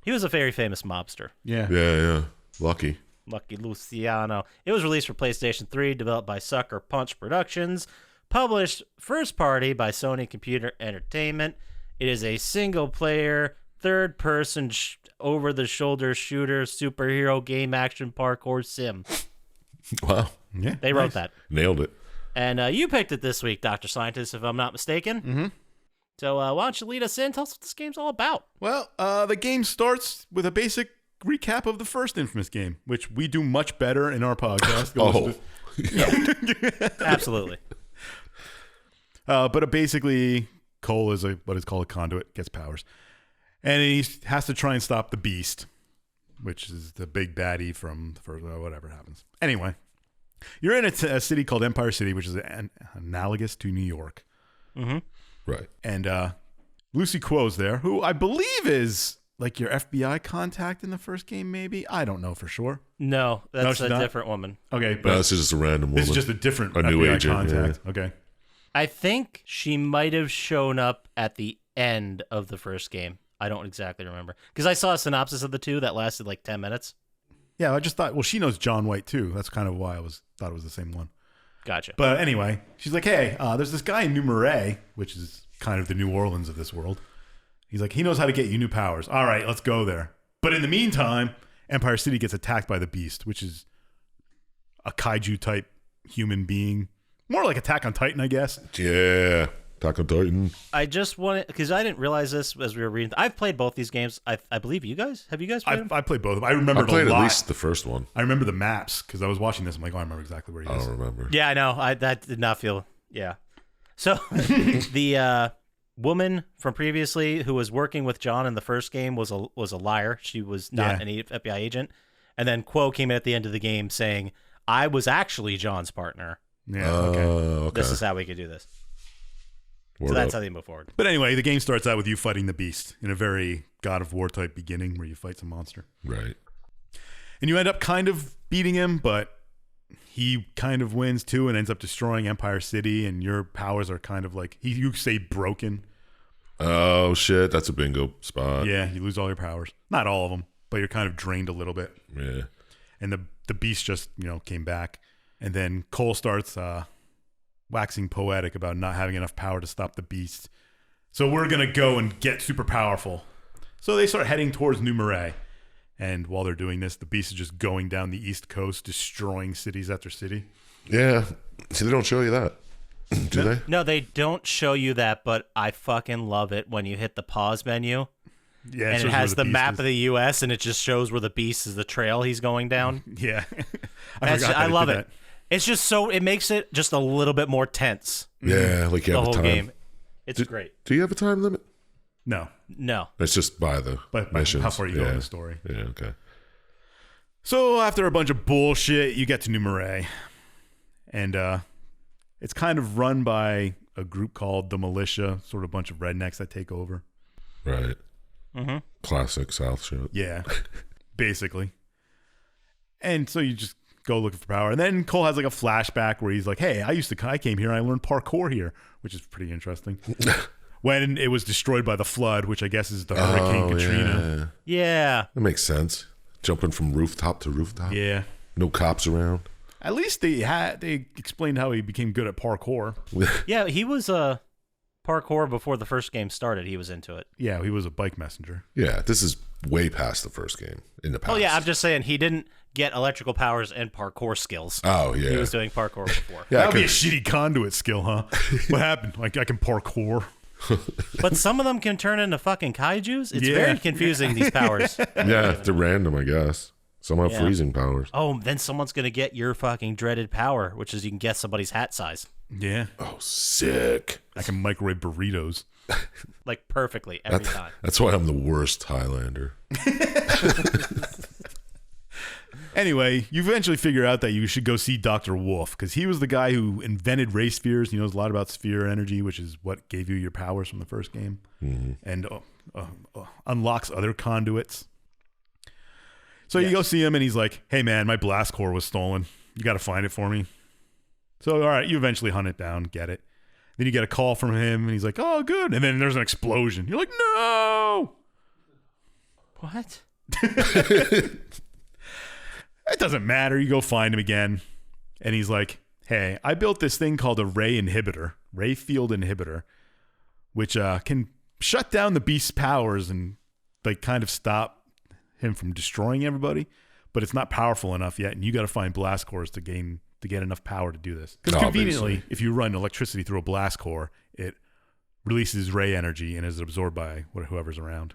He was a very famous mobster. Yeah. Yeah. Lucky. Lucky Luciano. It was released for PlayStation 3, developed by Sucker Punch Productions, published first party by Sony Computer Entertainment. It is a single-player, third-person, over-the-shoulder shooter, superhero game action parkour sim. Wow. Yeah. They wrote that. Nailed it. And you picked it this week, Dr. Scientist, if I'm not mistaken. Mm-hmm. So why don't you lead us in? Tell us what this game's all about. Well, the game starts with a basic recap of the first Infamous game, which we do much better in our podcast. Go listen to- Absolutely. But basically, Cole is what is called a conduit, gets powers. And he has to try and stop the Beast, which is the big baddie from the first, whatever happens. Anyway, you're in a city called Empire City, which is analogous to New York. Mm-hmm. Right. And Lucy Quo's there, who I believe is like your FBI contact in the first game, maybe? I don't know for sure. No, that's she's a not? different woman. Okay, but No, this is just a random woman. this is just a different A new FBI agent, contact. Okay. I think she might have shown up at the end of the first game. I don't exactly remember. Because I saw a synopsis of the two that lasted like 10 minutes. Yeah, I just thought, well, she knows John White too. That's kind of why thought it was the same one. Gotcha. But anyway, she's like, hey, there's this guy in New Marais, which is kind of the New Orleans of this world. He's like, he knows how to get you new powers. All right, let's go there. But in the meantime, Empire City gets attacked by the Beast, which is a kaiju type human being. More like Attack on Titan, I guess. Yeah. Attack on Titan. I just wanted, because I didn't realize this as we were reading. I've played both these games. I believe you guys. Have you guys played them? I played both of them. I remember I played a lot. at least the first one. I remember the maps because I was watching this. I'm like, oh, I remember exactly where he I is. don't remember. Yeah, I know. That did not feel, yeah. So the woman from previously who was working with John in the first game was a liar. She was not an FBI agent. And then Quo came in at the end of the game saying, I was actually John's partner. Yeah, okay. Okay. This is how we could do this. Word So that's up. how they move forward. But anyway, the game starts out with you fighting the Beast in a very God of War type beginning where you fight some monster. Right. And you end up kind of beating him, but he kind of wins too and ends up destroying Empire City, and your powers are kind of like, you say broken. Oh, shit. That's a bingo spot. Yeah, you lose all your powers. Not all of them, but you're kind of drained a little bit. Yeah. And the Beast just, came back. And then Cole starts waxing poetic about not having enough power to stop the Beast. So we're going to go and get super powerful. So they start heading towards New Marais. And while they're doing this, the Beast is just going down the East Coast, destroying cities after city. Yeah. See, they don't show you that. Do they? No, they don't show you that, but I fucking love it when you hit the pause menu Yeah, and shows it where has the Beast map is. of the U.S. and it just shows where the Beast is the trail he's going down. Yeah. I love did it. It's just it makes it just a little bit more tense, Yeah. Like you the have a whole time. game. It's great. Do you have a time limit? No, No. It's just by the but missions. how far you go yeah. in the story. Yeah. Okay. So after a bunch of bullshit, you get to New Marais. And it's kind of run by a group called the Militia, sort of a bunch of rednecks that take over. Right. Mm-hmm. Classic South shit. Yeah, basically. And so you just go looking for power. And then Cole has like a flashback where he's like, hey, I came here and I learned parkour here, which is pretty interesting. When it was destroyed by the flood, which I guess is the Hurricane Katrina. Yeah. Yeah. That makes sense. Jumping from rooftop to rooftop. Yeah. No cops around. At least they explained how he became good at parkour. Yeah, he was parkour before the first game started. He was into it. Yeah, he was a bike messenger. Yeah, this is way past the first game. In the past. Oh, yeah, I'm just saying he didn't get electrical powers and parkour skills. Oh, yeah. He was doing parkour before. Yeah, That would be a shitty conduit skill, huh? What happened? Like, I can parkour. But some of them can turn into fucking kaijus. It's Yeah. very confusing, these powers. Yeah, they're random, I guess. Some have Yeah. freezing powers. Oh, then someone's going to get your fucking dreaded power, which is you can guess somebody's hat size. Yeah. Oh, sick. I can microwave burritos. Like perfectly every time. That's why I'm the worst Highlander. Anyway, you eventually figure out that you should go see Dr. Wolf because he was the guy who invented ray spheres. He knows a lot about sphere energy, which is what gave you your powers from the first game, and unlocks other conduits. So you go see him, and he's like, "Hey, man, my blast core was stolen. You got to find it for me." So, all right, you eventually hunt it down, get it. Then you get a call from him, and he's like, "Oh, good." And then there's an explosion. You're like, "No!" What? It doesn't matter. You go find him again. And he's like, "Hey, I built this thing called a ray field inhibitor, which can shut down the beast's powers and like kind of stop him from destroying everybody. But it's not powerful enough yet. And you got to find blast cores to get enough power to do this. Because conveniently, if you run electricity through a blast core, it releases ray energy and is absorbed by whoever's around.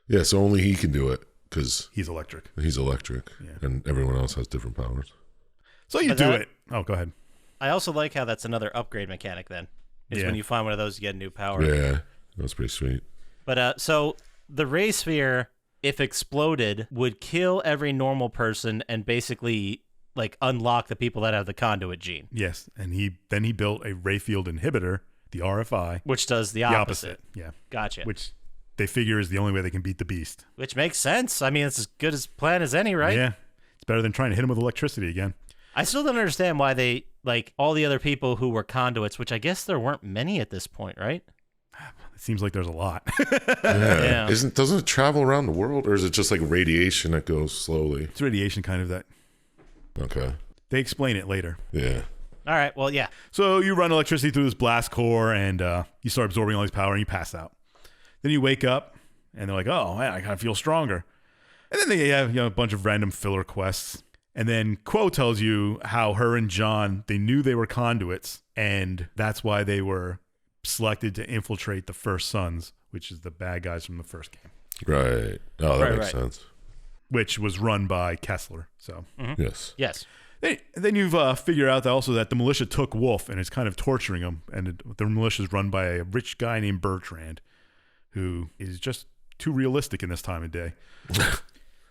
Yeah, so only he can do it because He's electric. and everyone else has different powers. So you But do that- it. Oh, go ahead. I also like how that's another upgrade mechanic then. Is Yeah. when you find one of those, you get a new power. Yeah, that's pretty sweet. But so the ray sphere, if exploded, would kill every normal person and basically like unlock the people that have the conduit gene, Yes. And he built a ray field inhibitor, the RFI. which does the The opposite. Yeah. Gotcha. Which they figure is the only way they can beat the beast. Which makes sense. I mean, it's as good a plan as any, right? Yeah. It's better than trying to hit him with electricity again. I still don't understand why they, like, all the other people who were conduits, which I guess there weren't many at this point, right? It seems like there's a lot. Yeah. Yeah. Doesn't it travel around the world, or is it just like radiation that goes slowly? It's radiation kind of that. Okay. They explain it later. Yeah. All right, well, yeah. So you run electricity through this blast core and you start absorbing all this power and you pass out. Then you wake up and they're like, "Oh, man, I kind of feel stronger." And then they have a bunch of random filler quests. And then Quo tells you how her and John, they knew they were conduits and that's why they were selected to infiltrate the First Sons, which is the bad guys from the first game, Right. Oh, that Right, makes right. sense. which was run by Kessler. So Yes. Yes. then you've figured out that also that the militia took Wolf and is kind of torturing him. And the militia is run by a rich guy named Bertrand, who is just too realistic in this time of day.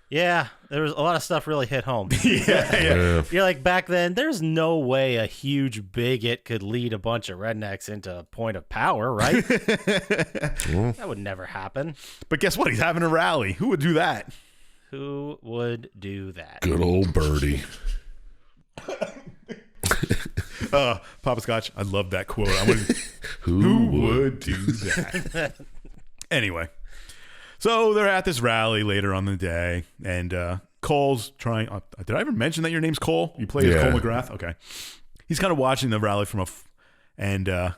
Yeah, there was a lot of stuff really hit home. Yeah. You're like, back then, there's no way a huge bigot could lead a bunch of rednecks into a point of power, right? That would never happen. But guess what? He's having a rally. Who would do that? Who would do that? Good old Birdie. Poppascotch, I love that quote. Who would do that? Anyway, so they're at this rally later on the day, and Cole's trying. Did I ever mention that your name's Cole? You play as Cole McGrath? Okay. He's kind of watching the rally from and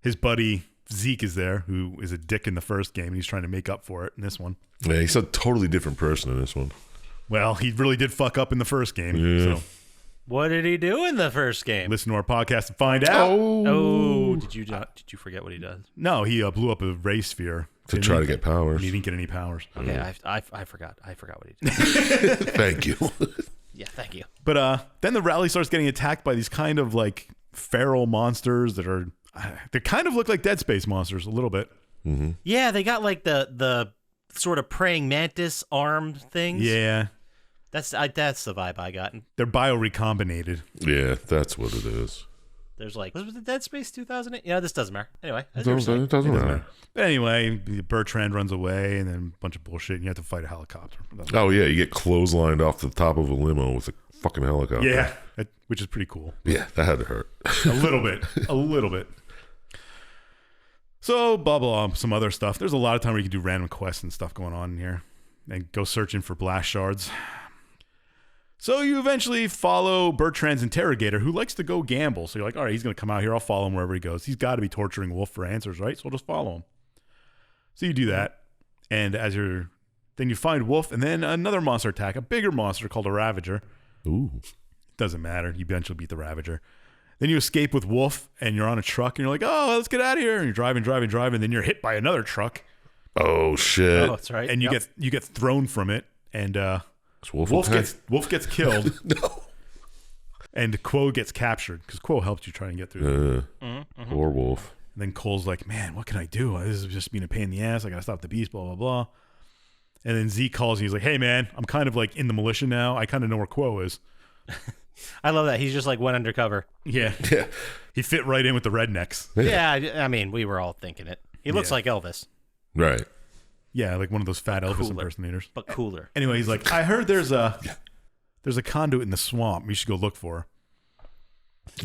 his buddy Zeke is there, who is a dick in the first game, and he's trying to make up for it in this one. Yeah, he's a totally different person in this one. Well, he really did fuck up in the first game. Yeah. So What did he do in the first game? listen to our podcast and find out. Oh, did you forget what he does? No, he blew up a ray sphere To try to get powers. He didn't get any powers. Okay, I forgot. I forgot what he did. Thank you. Yeah, thank you. But then the rally starts getting attacked by these kind of like feral monsters that are they kind of look like Dead Space monsters a little bit. Yeah, they got like the sort of praying mantis arm things. Yeah, That's the vibe I got. they're biorecombinated. Yeah, that's what it is. There's like, was it the Dead Space 2008? Yeah, this doesn't matter. Anyway, It doesn't matter. But anyway, Bertrand runs away and then a bunch of bullshit and you have to fight a helicopter. Oh, yeah, you get clotheslined off the top of a limo with a fucking helicopter. Yeah, which is pretty cool. Yeah, that had to hurt. A little bit. So, blah, blah, some other stuff. There's a lot of time where you can do random quests and stuff going on in here and go searching for blast shards. So you eventually follow Bertrand's interrogator, who likes to go gamble. So you're like, all right, he's going to come out here. I'll follow him wherever he goes. He's got to be torturing Wolf for answers, right? So we'll just follow him. So you do that. And then you find Wolf and then another monster attack, a bigger monster called a Ravager. Ooh. Doesn't matter. You eventually beat the Ravager. Then you escape with Wolf and you're on a truck and you're like, oh, let's get out of here. And you're driving. And then you're hit by another truck. Oh, shit. Oh, that's right. And you get thrown from it. And It's Wolf attack? Wolf gets killed. No. And Quo gets captured because Quo helped you try and get through. Poor wolf. And then Cole's like, man, what can I do? This is just being a pain in the ass. I got to stop the beast, blah, blah, blah. And then Zeke calls and he's like, hey, man, I'm kind of like in the militia now. I kind of know where Quo is. I love that. He's just like went undercover. Yeah. Yeah. He fit right in with the rednecks. Yeah, I mean, we were all thinking it. He looks like Elvis, Right. Yeah, like one of those fat Elvis cooler. impersonators. but cooler. Anyway, he's like, I heard there's a conduit in the swamp. You should go look for her.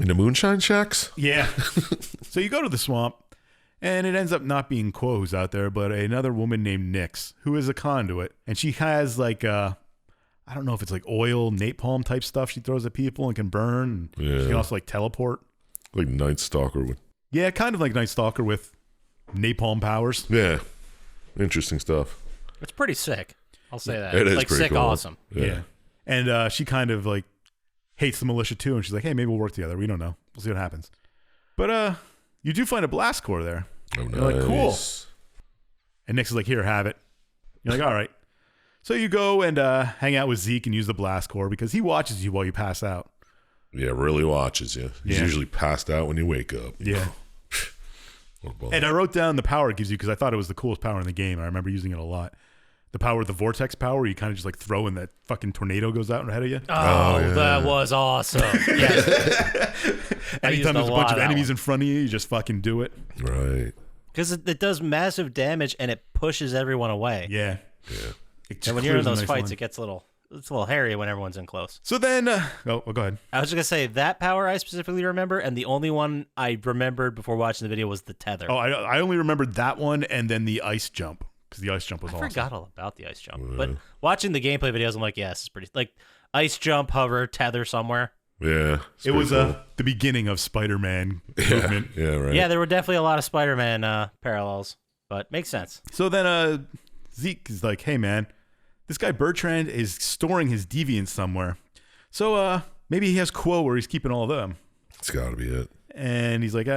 In the moonshine shacks? Yeah. So you go to the swamp, and it ends up not being Quo who's out there, but another woman named Nyx, who is a conduit. And she has like, I don't know if it's like oil, napalm type stuff she throws at people and can burn. And Yeah. she can also like teleport. Like Night Stalker would. Yeah, kind of like Night Stalker with napalm powers. Yeah. Interesting stuff. It's pretty sick. I'll say that. It is like pretty sick, cool. awesome. Yeah. And she kind of like hates the militia too. And she's like, hey, maybe we'll work together. We don't know. We'll see what happens. But you do find a blast core there. Oh, nice. You're like, cool. And Nyx is like, here, have it. You're like, all right. So you go and hang out with Zeke and use the blast core because he watches you while you pass out. Yeah, really watches you. He's Yeah. usually passed out when you wake up. Yeah. What a bummer. And I wrote down the power it gives you because I thought it was the coolest power in the game. I remember using it a lot. The power of the vortex power, you kind of just like throw and that fucking tornado goes out ahead of you. Oh, yeah. that was awesome. Yes. Anytime there's a bunch of enemies in front of you, you just fucking do it. Right. Because it does massive damage and it pushes everyone away. Yeah. Yeah. It And when you're in clears a those nice fights, line. it's a little hairy when everyone's in close. So then, go ahead. I was just going to say that power I specifically remember, and the only one I remembered before watching the video was the tether. Oh, I only remembered that one and then the ice jump because the ice jump was I awesome. forgot all about the ice jump. But watching the gameplay videos, I'm like, yes, it's pretty. Like, ice jump, hover, tether somewhere. Yeah. It was the beginning of Spider-Man movement. Yeah, right. Yeah, there were definitely a lot of Spider-Man parallels, but makes sense. So then Zeke is like, hey, man, this guy Bertrand is storing his deviants somewhere. So maybe he has Quo where he's keeping all of them. It's got to be it. And he's like,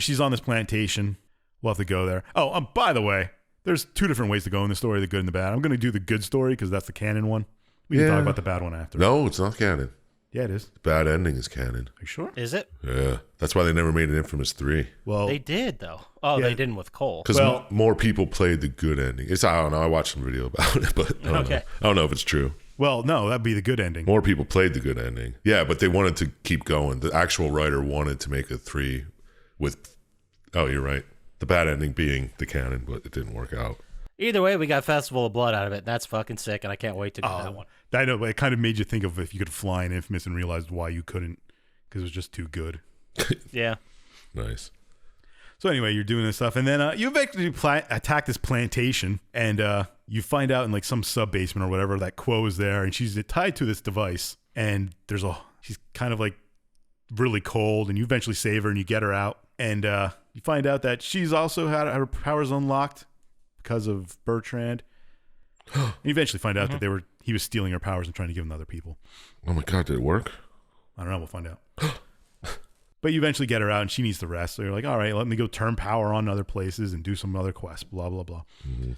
she's on this plantation. We'll have to go there. Oh, by the way, there's two different ways to go in the story, the good and the bad. I'm going to do the good story because that's the canon one. We can Yeah. talk about the bad one after. No, it's not canon. Yeah, it is. The bad ending is canon. Are you sure? Is it? Yeah. That's why they never made an Infamous 3. Well, They did, though. Oh, Yeah. they didn't with Cole. Because Well- more people played the good ending. I don't know. I watched some video about it, but I don't Okay. know. I don't know if it's true. no, that'd be the good ending. More people played the good ending. Yeah, but they wanted to keep going. The actual writer wanted to make a 3 with, oh, you're right. The bad ending being the canon, but it didn't work out. Either way, we got Festival of Blood out of it. That's fucking sick, and I can't wait to do that one. I know, but it kind of made you think of if you could fly in Infamous and realized why you couldn't because it was just too good. Yeah. Nice. So anyway, you're doing this stuff, and then you eventually attack this plantation, and you find out in like some sub basement or whatever that Quo is there, and she's tied to this device, and she's kind of like really cold, and you eventually save her and you get her out, and you find out that she's also had her powers unlocked because of Bertrand. And you eventually find out that he was stealing her powers and trying to give them to other people. Oh my God, did it work? I don't know. We'll find out. But you eventually get her out, and she needs the rest. So you're like, all right, let me go turn power on other places and do some other quests, blah, blah, blah. Mm-hmm.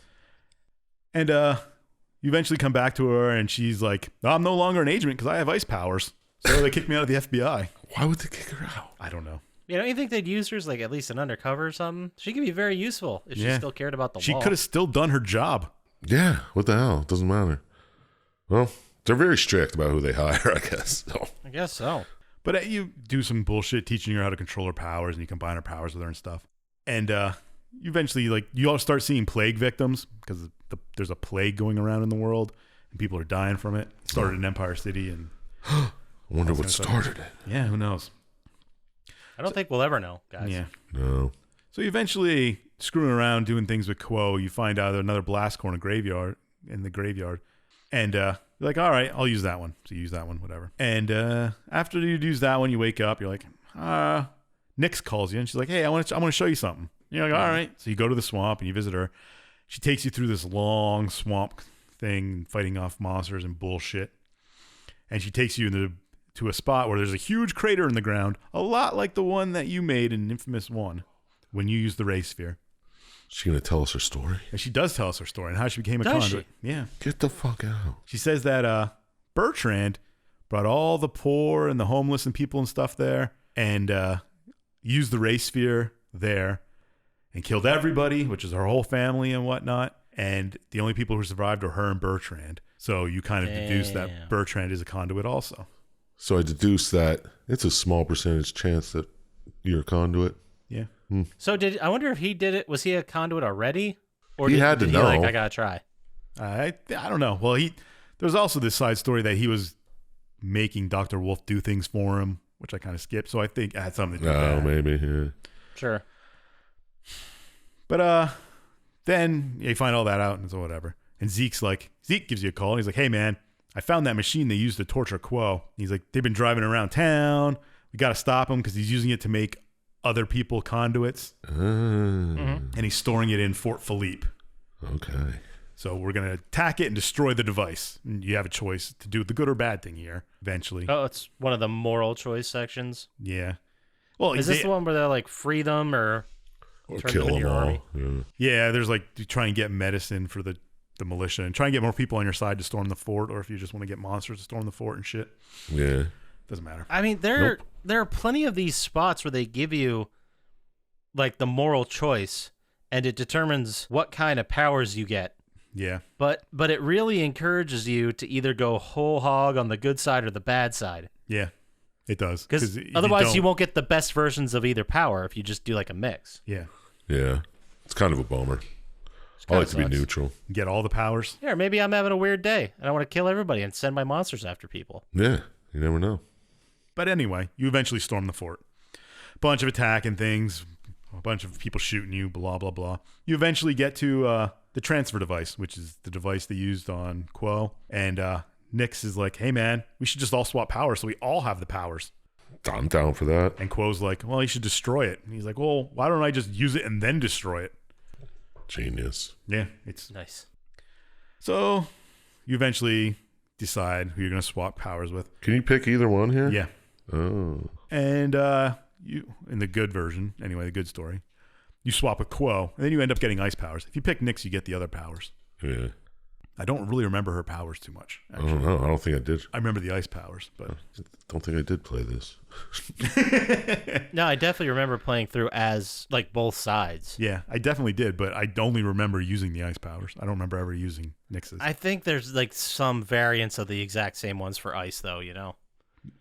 And you eventually come back to her, and she's like, I'm no longer an agent because I have ice powers. So they kicked me out of the FBI. Why would they kick her out? I don't know. You don't you think they'd use her as like at least an undercover or something? She could be very useful if she Yeah. still cared about the She law. could have still done her job. Yeah, what the hell? It doesn't matter. Well, they're very strict about who they hire, I guess. So. I guess so. But you do some bullshit teaching her how to control her powers, and you combine her powers with her and stuff. And you eventually, like, you all start seeing plague victims because there's a plague going around in the world, and people are dying from it. It started in Empire City, and I wonder what started it. yeah, who knows? I don't think we'll ever know, guys. Yeah. No. So you eventually screwing around doing things with Quo, you find out another blast core in the graveyard, and you're like, all right, I'll use that one. So you use that one, whatever. And after you use that one, you wake up. You're like, Nyx calls you, and she's like, hey, I want to show you something. And you're like, all right. So you go to the swamp and you visit her. She takes you through this long swamp thing, fighting off monsters and bullshit. And she takes you to a spot where there's a huge crater in the ground, a lot like the one that you made in Infamous 1 when you used the ray sphere. She gonna tell us her story? And she does tell us her story and how she became a Does conduit. Yeah. Get the fuck out. She says that Bertrand brought all the poor and the homeless and people and stuff there, and used the ray sphere there and killed everybody, which is her whole family and whatnot. And the only people who survived are her and Bertrand. So you kind of deduce that Bertrand is a conduit also. So I deduce that it's a small percentage chance that you're a conduit. Yeah. So I wonder if he did it. Was he a conduit already? Or He had to know. Like, I gotta try. I don't know. Well, there's also this side story that he was making Dr. Wolf do things for him, which I kind of skipped. So I think it had something to do with that. Maybe, yeah. Sure. But then you find all that out and so whatever. And Zeke gives you a call. And he's like, hey, man, I found that machine they used to torture Quo. He's like, they've been driving around town. We got to stop him because he's using it to make other people conduits. And he's storing it in Fort Philippe. Okay. So we're going to attack it and destroy the device. And you have a choice to do the good or bad thing here eventually. Oh, it's one of the moral choice sections. Yeah. Well, is this the one where they're like free them or kill them all? Yeah, there's like you try and get medicine for the militia and try and get more people on your side to storm the fort, or if you just want to get monsters to storm the fort and shit. Yeah. Doesn't matter. I mean, there are plenty of these spots where they give you like the moral choice and it determines what kind of powers you get. Yeah. But it really encourages you to either go whole hog on the good side or the bad side. Yeah. It does. Because otherwise you won't get the best versions of either power if you just do like a mix. Yeah. Yeah. It's kind of a bummer. I like to be neutral. Get all the powers. Yeah, or maybe I'm having a weird day and I want to kill everybody and send my monsters after people. Yeah. You never know. But anyway, you eventually storm the fort. Bunch of attacking things, a bunch of people shooting you, blah, blah, blah. You eventually get to the transfer device, which is the device they used on Quo. And Nyx is like, hey, man, we should just all swap powers so we all have the powers. I'm down for that. And Quo's like, well, you should destroy it. And he's like, well, why don't I just use it and then destroy it? Genius. Yeah, it's nice. So you eventually decide who you're going to swap powers with. Can you pick either one here? Yeah. Oh. And you, in the good version, anyway, the good story, you swap with Quo, and then you end up getting ice powers. If you pick Nyx, you get the other powers. Yeah. I don't really remember her powers too much, actually. I don't know. I don't think I did. I remember the ice powers, but I don't think I did play this. No, I definitely remember playing through as like both sides. yeah, I definitely did, but I only remember using the ice powers. I don't remember ever using Nyx's. I think there's like some variants of the exact same ones for ice, though, you know?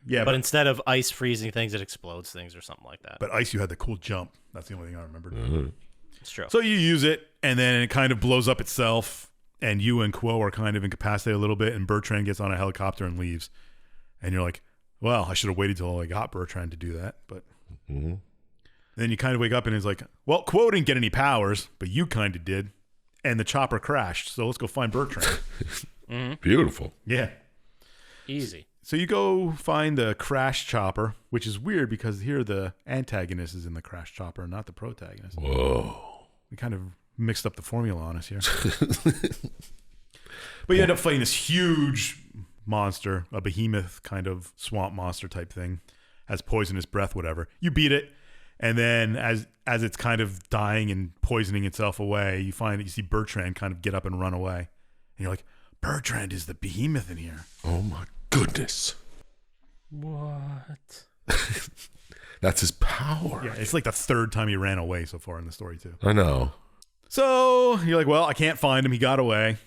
Yeah, but instead of ice freezing things, it explodes things or something like that. But ice, you had the cool jump. That's the only thing I remembered. It's true. So you use it, and then it kind of blows up itself, and you and Quo are kind of incapacitated a little bit, and Bertrand gets on a helicopter and leaves. And you're like, well, I should have waited till I got Bertrand to do that. But then you kind of wake up, and it's like, well, Quo didn't get any powers, but you kind of did. And the chopper crashed, so let's go find Bertrand. Beautiful. Yeah. Easy. So you go find the crash chopper, which is weird because here the antagonist is in the crash chopper, not the protagonist. Whoa. We kind of mixed up the formula on us here. But you end up fighting this huge monster, a behemoth kind of swamp monster type thing, has poisonous breath, whatever. You beat it, and then as it's kind of dying and poisoning itself away, you see Bertrand kind of get up and run away. And you're like, Bertrand is the behemoth in here. Oh my goodness. What? That's his power. Yeah, it's like the third time he ran away so far in the story, too. I know. So you're like, well, I can't find him. He got away.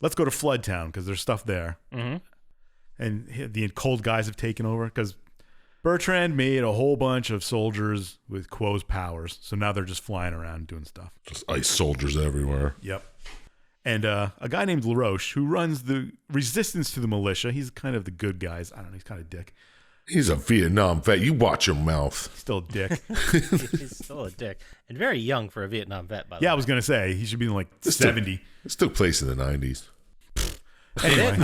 Let's go to Flood Town because there's stuff there. And the cold guys have taken over because Bertrand made a whole bunch of soldiers with Quo's powers. So now they're just flying around doing stuff. Just ice soldiers everywhere. Yep. And a guy named LaRoche who runs the resistance to the militia. He's kind of the good guys. I don't know. He's kind of a dick. He's a Vietnam vet. You watch your mouth. He's still a dick. He's still a dick. And very young for a Vietnam vet, by the way. Yeah, I was going to say. He should be in like 70. It took place in the 90s. Anyway.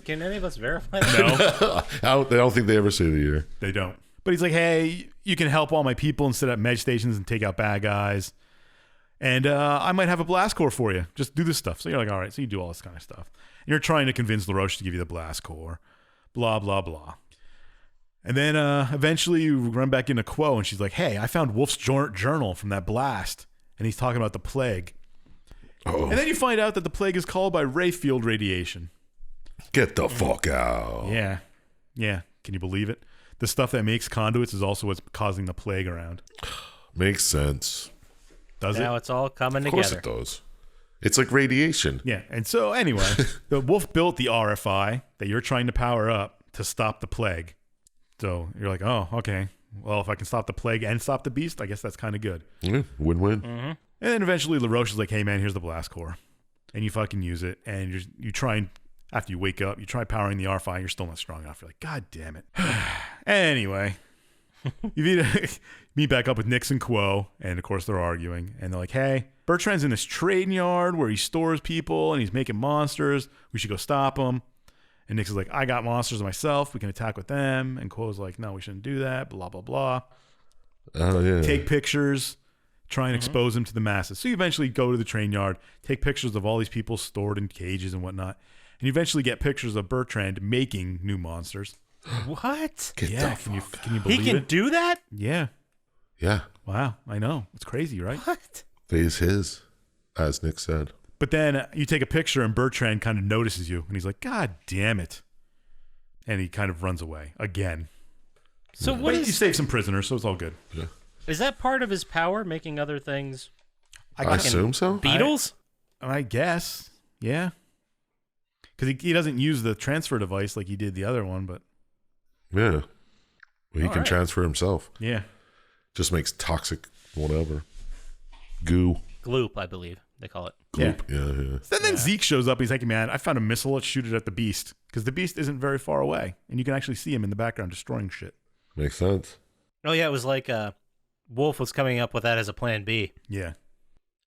Can any of us verify that? No. I don't think they ever say the year. They don't. But he's like, hey, you can help all my people and set up med stations and take out bad guys. And I might have a blast core for you. Just do this stuff. So you're like, all right. So you do all this kind of stuff. And you're trying to convince LaRoche to give you the blast core. Blah, blah, blah. And then eventually you run back into Quo and she's like, hey, I found Wolf's journal from that blast. And he's talking about the plague. Oh. And then you find out that the plague is caused by ray field radiation. Get the fuck out. Yeah. Yeah, can you believe it? The stuff that makes conduits is also what's causing the plague around. Makes sense. Does Now it? it's all coming Of course together. it does. It's like radiation. Yeah, and so anyway, the wolf built the RFI that you're trying to power up to stop the plague. So you're like, oh, okay. Well, if I can stop the plague and stop the beast, I guess that's kind of good. Yeah, win-win. And then eventually LaRoche is like, hey, man, here's the blast core. And you fucking use it. And you try and, after you wake up, you try powering the RFI, and you're still not strong enough. You're like, God damn it. Anyway, you meet back up with Nix and Quo. And, of course, they're arguing. And they're like, hey, Bertrand's in this trading yard where he stores people and he's making monsters. We should go stop him. And Nix is like, I got monsters myself. We can attack with them. And Quo's like, no, we shouldn't do that. Blah, blah, blah. Oh, yeah. Take pictures, try and expose them to the masses. So you eventually go to the train yard, take pictures of all these people stored in cages and whatnot. And you eventually get pictures of Bertrand making new monsters. What? Get Yeah, the fuck. can you He believe can it? do that? Yeah. Yeah. Wow, I know. It's crazy, right? What? Phase his, as Nick said. But then you take a picture and Bertrand kind of notices you. And he's like, God damn it. And he kind of runs away again. So But what you is save some prisoners, so it's all good. Yeah. is that part of his power, making other things I assume so. beetles? I guess. Yeah. Because he doesn't use the transfer device like he did the other one, but Yeah. Well, he All can right. transfer himself. yeah. Just makes toxic whatever. Goo. Gloop, I believe they call it. Gloop. Yeah. So then Zeke shows up. He's like, man, I found a missile. Let's shoot it at the beast. Because the beast isn't very far away. And you can actually see him in the background destroying shit. Makes sense. Oh yeah, it was like Wolf was coming up with that as a plan B. Yeah.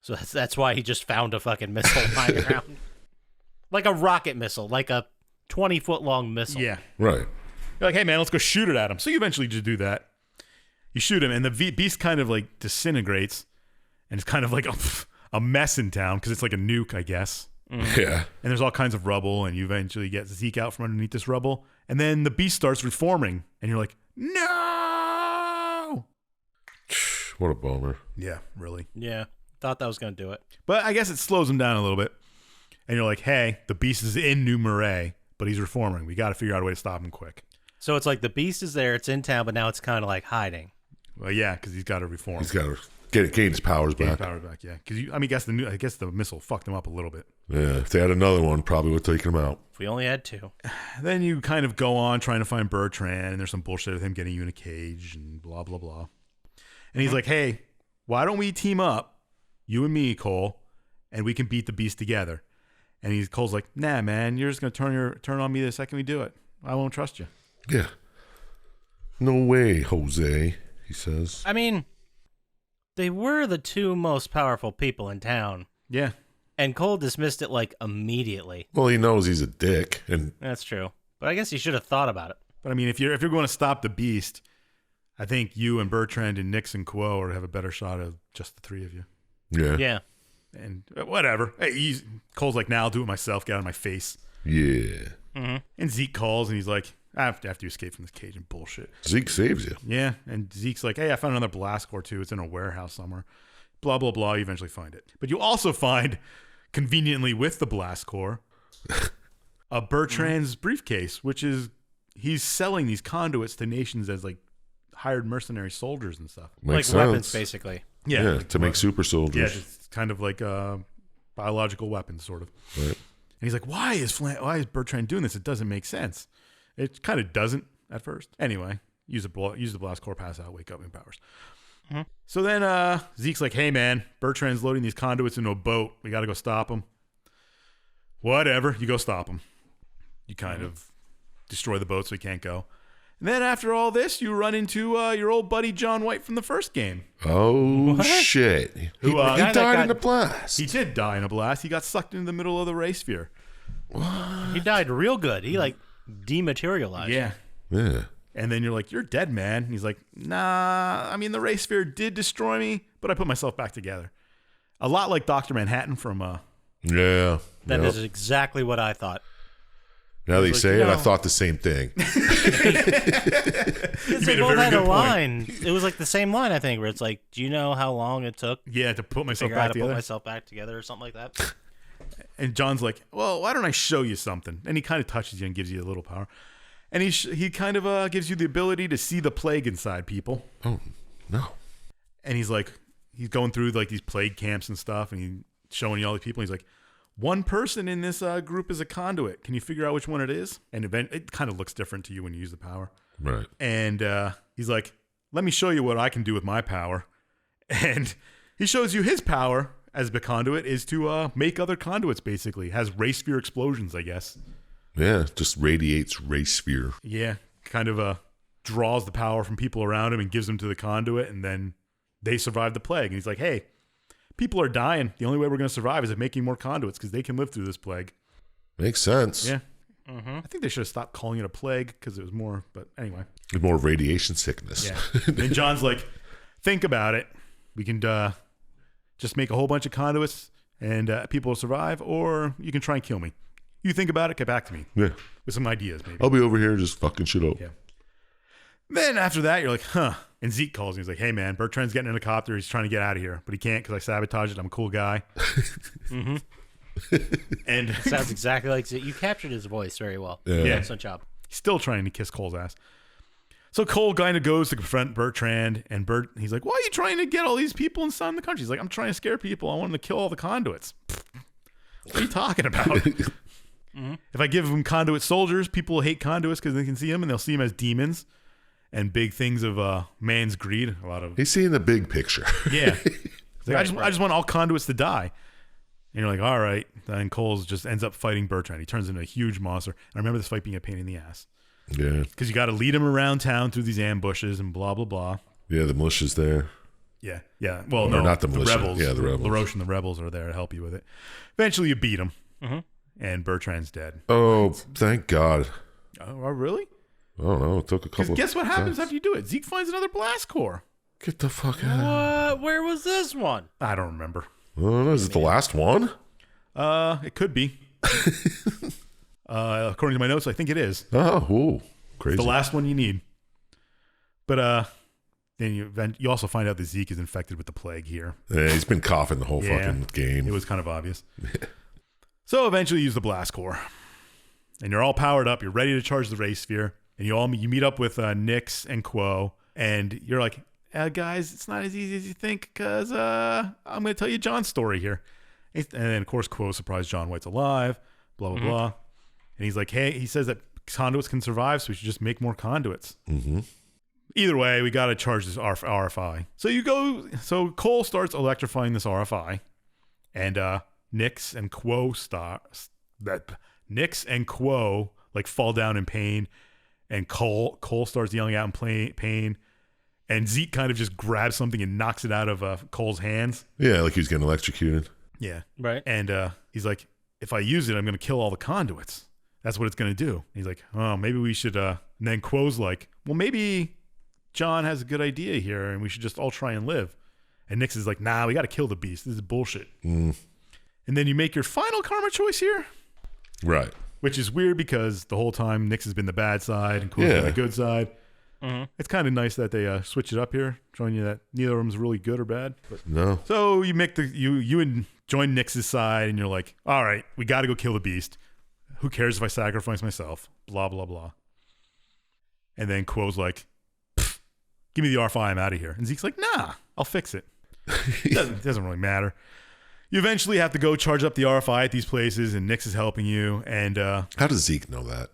So that's why he just found a fucking missile lying around. Like a rocket missile, like a 20-foot long missile. Yeah. Right. You're like, hey, man, let's go shoot it at him. So you eventually just do that. You shoot him, and the beast kind of like disintegrates. And it's kind of like a mess in town because it's like a nuke, I guess. Yeah. And there's all kinds of rubble, and you eventually get Zeke out from underneath this rubble. And then the beast starts reforming, and you're like, no! What a bummer. Yeah, really. Yeah, thought that was gonna do it. But I guess it slows him down a little bit. And you're like, hey, the beast is in New Marais, but he's reforming. We got to figure out a way to stop him quick. So it's like the beast is there, it's in town, but now it's kind of like hiding. Well, yeah, because he's got to reform. He's got to gain his powers Gain back. power back, yeah. Because I guess the missile fucked him up a little bit. Yeah. If they had another one, probably would have taken him out. If we only had two. Then you kind of go on trying to find Bertrand, and there's some bullshit with him getting you in a cage and blah, blah, blah. And he's like, hey, why don't we team up, you and me, Cole, and we can beat the beast together. And Cole's like, nah, man, you're just going to turn on me the second we do it. I won't trust you. Yeah. No way, Jose, he says. I mean, they were the two most powerful people in town, Yeah. and Cole dismissed it like immediately. Well, he knows he's a dick, and That's true. But I guess he should have thought about it. But I mean, if you're going to stop the beast, I think you and Bertrand and Nix and Quo have a better shot of just the three of you. yeah. Yeah. And whatever. Hey, Cole's like, nah, I'll do it myself. Get out of my face. Yeah. And Zeke calls and he's like, after you escape from this cage and bullshit. Zeke saves you. Yeah. And Zeke's like, hey, I found another blast core too. It's in a warehouse somewhere. Blah, blah, blah. You eventually find it. But you also find, conveniently with the blast core, a Bertrand's briefcase, which is, he's selling these conduits to nations as like hired mercenary soldiers and stuff. Makes like sense. weapons, basically. Yeah. Yeah, to make super Yeah, soldiers. just kind of like biological weapons, sort of. Right. And he's like, why is Bertrand doing this? It doesn't make sense. It kind of doesn't at first. Anyway, use the blast core, pass out, wake up, in powers. So then Zeke's like, hey, man, Bertrand's loading these conduits into a boat. We got to go stop him. Whatever. You go stop him. You kind of destroy the boat so he can't go. And then after all this, you run into your old buddy John White from the first game. Oh, shit. He Who, the he guy died in a blast. He did die in a blast. He got sucked into the middle of the ray sphere. He died real good. He like dematerialized. Yeah. Yeah. And then you're like, you're dead, man. And he's like, nah, I mean, the ray sphere did destroy me, but I put myself back together. A lot like Dr. Manhattan from... Yeah. That Yep. is exactly what I thought. Now that you like, say it, I no. thought the same thing. They made a both very had good a point. line. It was like the same line, I think, where it's like, do you know how long it took to Yeah, to put myself figure out back how to put together. myself back together or something like that? And John's like, well, why don't I show you something? And he kind of touches you and gives you a little power. And he kind of gives you the ability to see the plague inside people. Oh, no. And he's going through like these plague camps and stuff, and he's showing you all the people. And he's like, one person in this group is a conduit. Can you figure out which one it is? And it kind of looks different to you when you use the power. Right. And he's like, let me show you what I can do with my power. And he shows you his power as the conduit is to make other conduits, basically. Has ray sphere explosions, I guess. Yeah, just radiates ray sphere. Yeah, kind of draws the power from people around him and gives them to the conduit, and then they survive the plague. And he's like, hey, people are dying. The only way we're going to survive is making more conduits because they can live through this plague. Makes sense. Yeah. I think they should have stopped calling it a plague because it was more, but anyway. More radiation sickness. Yeah. And John's like, think about it. We can just make a whole bunch of conduits and people will survive, or you can try and kill me. You think about it, get back to me. Yeah. With some ideas, maybe. I'll be over here just fucking shit up. Yeah. Then after that, you're like, huh. And Zeke calls me. He's like, hey, man, Bertrand's getting in a copter. He's trying to get out of here, but he can't because I sabotaged it. I'm a cool guy. And Sounds exactly like Zeke. You captured his voice very well. Yeah. Excellent job. he's still trying to kiss Cole's ass. So Cole kind of goes to confront Bertrand, and he's like, why are you trying to get all these people inside the country? He's like, I'm trying to scare people. I want them to kill all the conduits. What are you talking about? If I give them conduit soldiers, people will hate conduits because they can see them, and they'll see them as demons and big things of man's greed. A lot of He's seeing the big picture. yeah. Like, I just want all conduits to die. And you're like, all right. Then Cole just ends up fighting Bertrand. He turns into a huge monster. I remember this fight being a pain in the ass. Yeah. Because you got to lead him around town through these ambushes and blah, blah, blah. Yeah, the militia's there. Yeah, yeah. Well, Or no, not the militia. rebels. Yeah, the rebels. LaRoche and the rebels are there to help you with it. Eventually, you beat him, and Bertrand's dead. Oh, thank God. Oh, really? I don't know. It took a couple. Guess what happens times. after you do it? Zeke finds another blast core. Get the fuck out. What? Where was this one? I don't remember. I don't know. Is it the last one? It could be. According to my notes, I think it is. Oh, whoa. Crazy. The last one you need. But then you also find out that Zeke is infected with the plague here. Yeah, he's been coughing the whole fucking game. It was kind of obvious. So eventually you use the blast core. And you're all powered up. You're ready to charge the ray sphere. And you meet up with Nyx and Quo. And you're like, guys, it's not as easy as you think because I'm going to tell you John's story here. And then, of course, Quo surprised John White's alive. Blah, blah, blah. And he's like, hey, he says that conduits can survive, so we should just make more conduits. Either way, we got to charge this RFI. So Cole starts electrifying this RFI, and Nyx and Quo like fall down in pain, and Cole starts yelling out in pain, and Zeke kind of just grabs something and knocks it out of Cole's hands. Yeah, like he was getting electrocuted. Yeah, Right. and he's like, if I use it, I'm going to kill all the conduits. That's what it's going to do. He's like, oh, maybe we should. And then Quo's like, well, maybe John has a good idea here, and we should just all try and live. And Nyx is like, nah, we got to kill the beast. This is bullshit. And then you make your final karma choice here, Right. which is weird because the whole time Nyx has been the bad side and Quo's been the good side. It's kind of nice that they switch it up here, showing you that neither of them is really good or bad. But No. so you make you and join Nyx's side, and you're like, all right, we got to go kill the beast. Who cares if I sacrifice myself? Blah, blah, blah. And then Quo's like, give me the R5, I'm out of here. And Zeke's like, nah, I'll fix it. It doesn't really matter. You eventually have to go charge up the RFI at these places, and Nyx is helping you. And How does Zeke know that?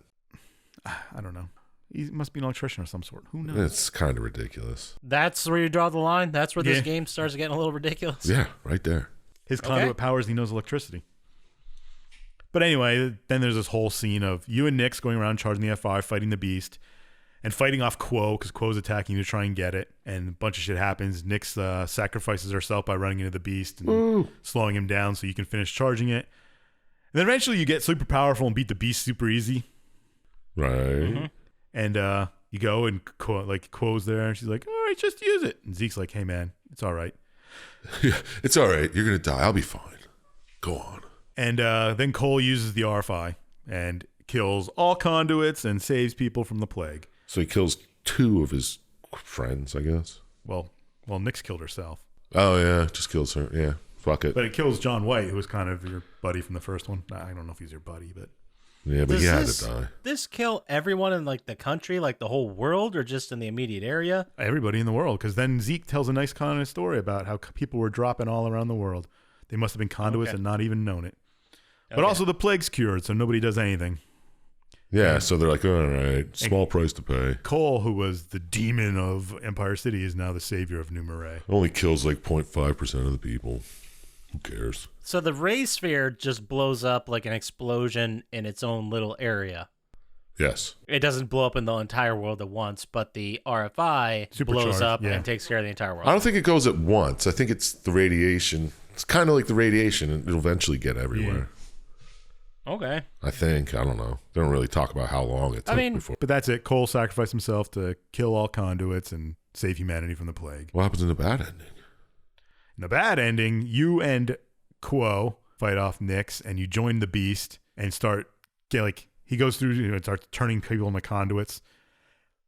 I don't know. He must be an electrician of some sort. Who knows? It's kind of ridiculous. That's where you draw the line. That's where this Yeah. game starts getting a little ridiculous. Yeah, right there. His conduit powers, he knows electricity. But anyway, then there's this whole scene of you and Nyx going around charging the F5, fighting the beast, and fighting off Quo because Quo's attacking you to try and get it. And a bunch of shit happens. Nyx sacrifices herself by running into the beast and slowing him down so you can finish charging it. And then eventually you get super powerful and beat the beast super easy. Right. And you go and Quo's there, and she's like, all right, just use it. And Zeke's like, hey, man, it's all right. It's all right. You're going to die. I'll be fine. Go on. And then Cole uses the RFI and kills all conduits and saves people from the plague. So he kills 2 of his friends, I guess. Well, Nyx killed herself. Oh, yeah. Just kills her. Yeah. Fuck it. But it kills John White, who was kind of your buddy from the first one. I don't know if he's your buddy, but... Yeah, but he had to die. This kill everyone in like the country, like the whole world, or just in the immediate area? Everybody in the world, because then Zeke tells a nice kind of story about how people were dropping all around the world. They must have been conduits and not even known it. But also the plague's cured, so nobody does anything. Yeah, so they're like, all right, small price to pay. Cole, who was the demon of Empire City, is now the savior of New Marais. Only kills like 0.5% of the people. Who cares? So the Ray Sphere just blows up like an explosion in its own little area. Yes. It doesn't blow up in the entire world at once, but the RFI blows up and takes care of the entire world. I don't think it goes at once. I think it's the radiation. It's kind of like the radiation, and it'll eventually get everywhere. Yeah. Okay. I think. I don't know. They don't really talk about how long it took before. But that's it. Cole sacrificed himself to kill all conduits and save humanity from the plague. What happens in the bad ending? In the bad ending, you and Quo fight off Nyx, and you join the Beast and start he goes through, starts turning people into conduits,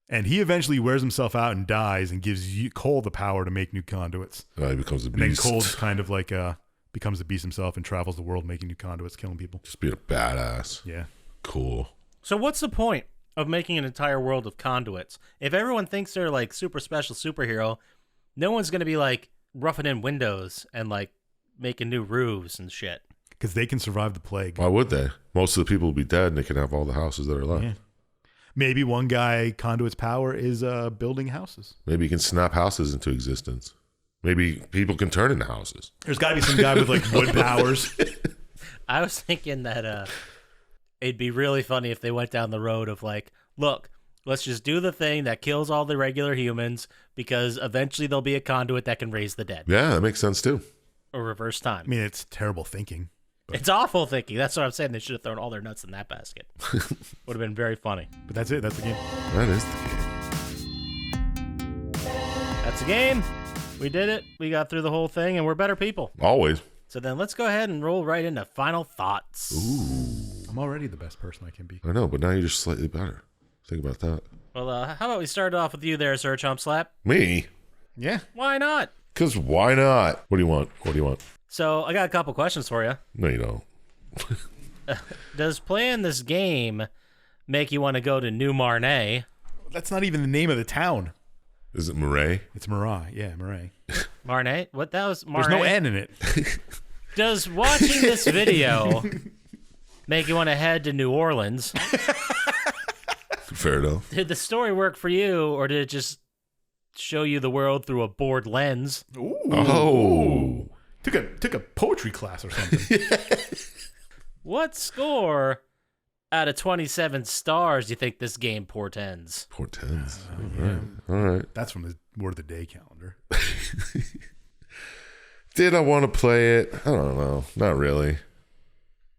and he eventually wears himself out and dies, and gives Cole the power to make new conduits. He becomes the and Beast. then Cole's kind of like becomes the Beast himself and travels the world making new conduits, killing people. Just being a badass. Yeah. Cool. So what's the point of making an entire world of conduits? If everyone thinks they're like super special superhero, no one's going to be like roughing in windows and like making new roofs and shit. Because they can survive the plague. Why would they? Most of the people will be dead, and they can have all the houses that are left. Yeah. Maybe one guy, Conduit's power is building houses. Maybe he can snap houses into existence. Maybe people can turn into houses. There's got to be some guy with like wood powers. I was thinking that it'd be really funny if they went down the road of like, look, let's just do the thing that kills all the regular humans because eventually there'll be a conduit that can raise the dead. Yeah, that makes sense too. Or reverse time. I mean, it's terrible thinking. But it's awful thinking. That's what I'm saying. They should have thrown all their nuts in that basket. Would have been very funny. But that's it. That's the game. That is the game. That's the game. We did it. We got through the whole thing, and we're better people. Always. So then let's go ahead and roll right into final thoughts. Ooh. I'm already the best person I can be. I know, but now you're just slightly better. Think about that. Well, how about we start off with you there, Sir Chump Slap? Me? Yeah. Why not? Because why not? What do you want? What do you want? So I got a couple questions for you. No, you don't. Does playing this game make you want to go to New Marais? That's not even the name of the town. Is it Marais? It's Marais. Yeah, Marais. Marais? What? That was Marais? There's no N in it. Does watching this video make you want to head to New Orleans? Fair enough. Did the story work for you, or did it just show you the world through a bored lens? Ooh. Oh. Took a poetry class or something. What score out of 27 stars do you think this game portends? Portends. All right. That's from the Word of the Day calendar. Did I want to play it? I don't know. Not really.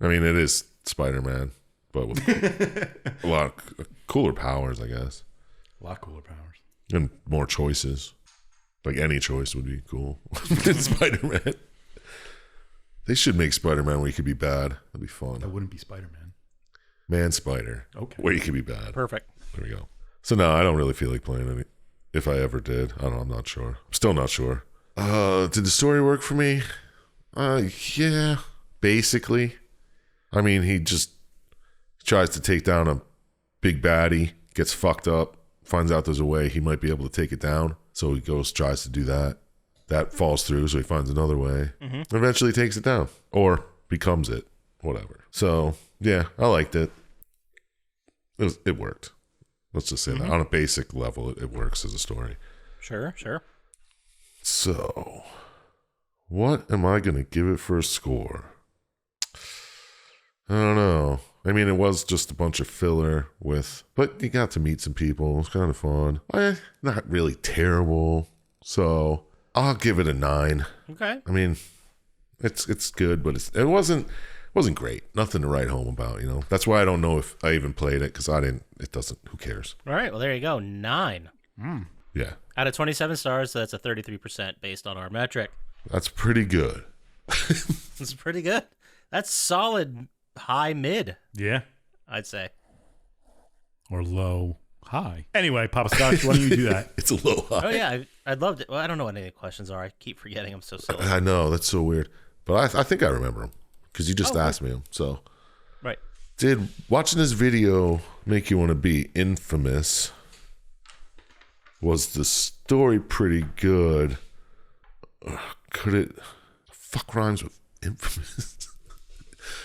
I mean, it is Spider-Man, but with a lot of cooler powers, I guess. A lot cooler powers. And more choices. Like any choice would be cool. Spider-Man. They should make Spider-Man where you could be bad. That'd be fun. That wouldn't be Spider-Man. Man Spider. Okay. Where you could be bad. Perfect. There we go. So no, I don't really feel like playing any. If I ever did, I don't know. I'm not sure. I'm still not sure. Did the story work for me? Yeah, basically. I mean, he just tries to take down a big baddie, gets fucked up, finds out there's a way he might be able to take it down. So he tries to do that. That falls through, so he finds another way. Mm-hmm. Eventually takes it down. Or becomes it. Whatever. So, yeah, I liked it. It worked. Let's just say that. On a basic level, it works as a story. Sure. So, what am I going to give it for a score? I don't know. I mean, it was just a bunch of filler but you got to meet some people. It was kind of fun. Not really terrible. So, I'll give it a 9. Okay. I mean, it's good, but it wasn't great. Nothing to write home about, you know. That's why I don't know if I even played it, because it doesn't, who cares? All right, well, there you go. 9. Yeah. Out of 27 stars, so that's a 33% based on our metric. That's pretty good. That's pretty good. That's solid high mid, Yeah. I'd say. Or low high. Anyway, Poppascotch, why don't you do that? It's a low high. Oh, yeah, I'd love to. Well, I don't know what any of the questions are. I keep forgetting. I'm so silly. I know, that's so weird. But I think I remember them, because you just asked me them. So, Right. Did watching this video make you want to be infamous? Was the story pretty good? Could it... Fuck rhymes with infamous?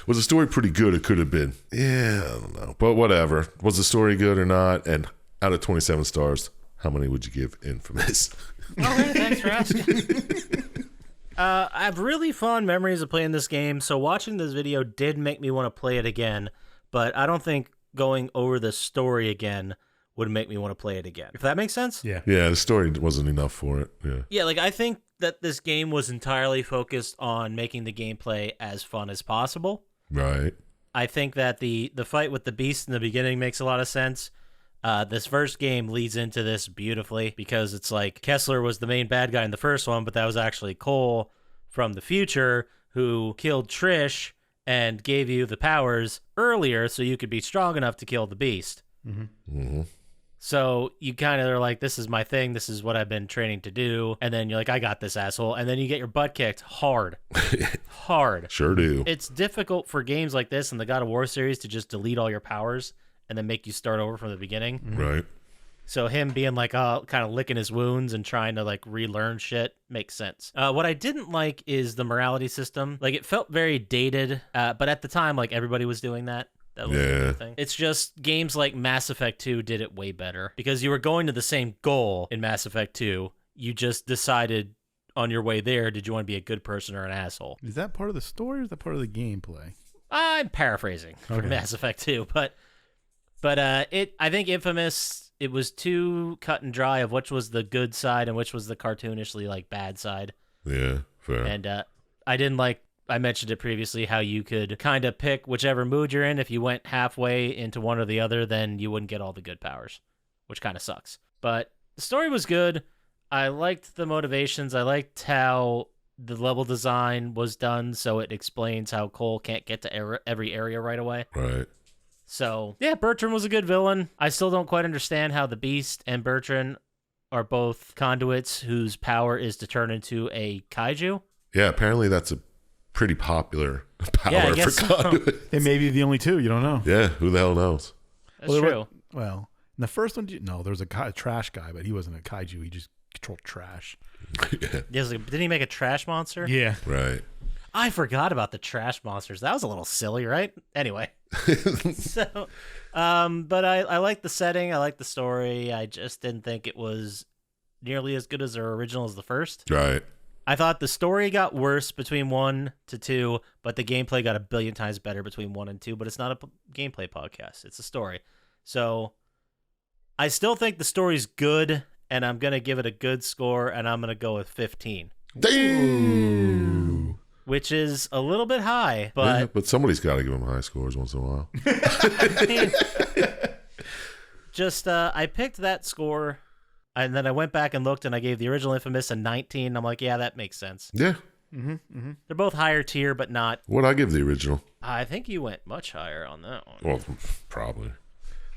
Was the story pretty good? It could have been. Yeah, I don't know. But whatever. Was the story good or not? And out of 27 stars, how many would you give infamous? Okay, thanks for asking. I have really fond memories of playing this game, so watching this video did make me want to play it again, but I don't think going over the story again would make me want to play it again. If that makes sense? Yeah. Yeah, the story wasn't enough for it. Yeah. Yeah, like I think that this game was entirely focused on making the gameplay as fun as possible. Right. I think that the fight with the beast in the beginning makes a lot of sense. This first game leads into this beautifully because it's like Kessler was the main bad guy in the first one, but that was actually Cole from the future who killed Trish and gave you the powers earlier so you could be strong enough to kill the beast. Mm-hmm. Mm-hmm. So you kind of are like, this is my thing. This is what I've been training to do. And then you're like, I got this, asshole. And then you get your butt kicked hard. Hard. Sure do. It's difficult for games like this in the God of War series to just delete all your powers and then make you start over from the beginning. Right. So him being like, kind of licking his wounds and trying to like relearn shit makes sense. What I didn't like is the morality system. Like it felt very dated, but at the time, like everybody was doing that. That was the thing. It's just games like Mass Effect 2 did it way better because you were going to the same goal in Mass Effect 2. You just decided on your way there, did you want to be a good person or an asshole? Is that part of the story or is that part of the gameplay? I'm paraphrasing from Mass Effect 2, but I think Infamous, it was too cut and dry of which was the good side and which was the cartoonishly like bad side. Yeah, fair. And I didn't like, I mentioned it previously, how you could kind of pick whichever mood you're in. If you went halfway into one or the other, then you wouldn't get all the good powers, which kind of sucks. But the story was good. I liked the motivations. I liked how the level design was done, so it explains how Cole can't get to every area right away. Right. So, yeah, Bertrand was a good villain. I still don't quite understand how the Beast and Bertrand are both conduits whose power is to turn into a kaiju. Yeah, apparently that's a pretty popular power Yeah, I for guess so. conduit. They may be the only two. You don't know. Yeah, who the hell knows? That's true. Well, in the first one, no, there was a trash guy, but he wasn't a kaiju. He just controlled trash. Yeah. Didn't he make a trash monster? Yeah. Right. I forgot about the trash monsters. That was a little silly, right? Anyway. So, but I like the setting. I like the story. I just didn't think it was nearly as good as their original as the first. Right. I thought the story got worse between 1 to 2, but the gameplay got a billion times better between 1 and 2, but it's not a gameplay podcast. It's a story. So I still think the story's good, and I'm going to give it a good score, and I'm going to go with 15. Damn. Which is a little bit high, Yeah, but but somebody's got to give them high scores once in a while. I mean, just I picked that score, and then I went back and looked, and I gave the original Infamous a 19. I'm like, yeah, that makes sense. Yeah. They're both higher tier, but not. What'd I give the original? I think you went much higher on that one. Well, probably.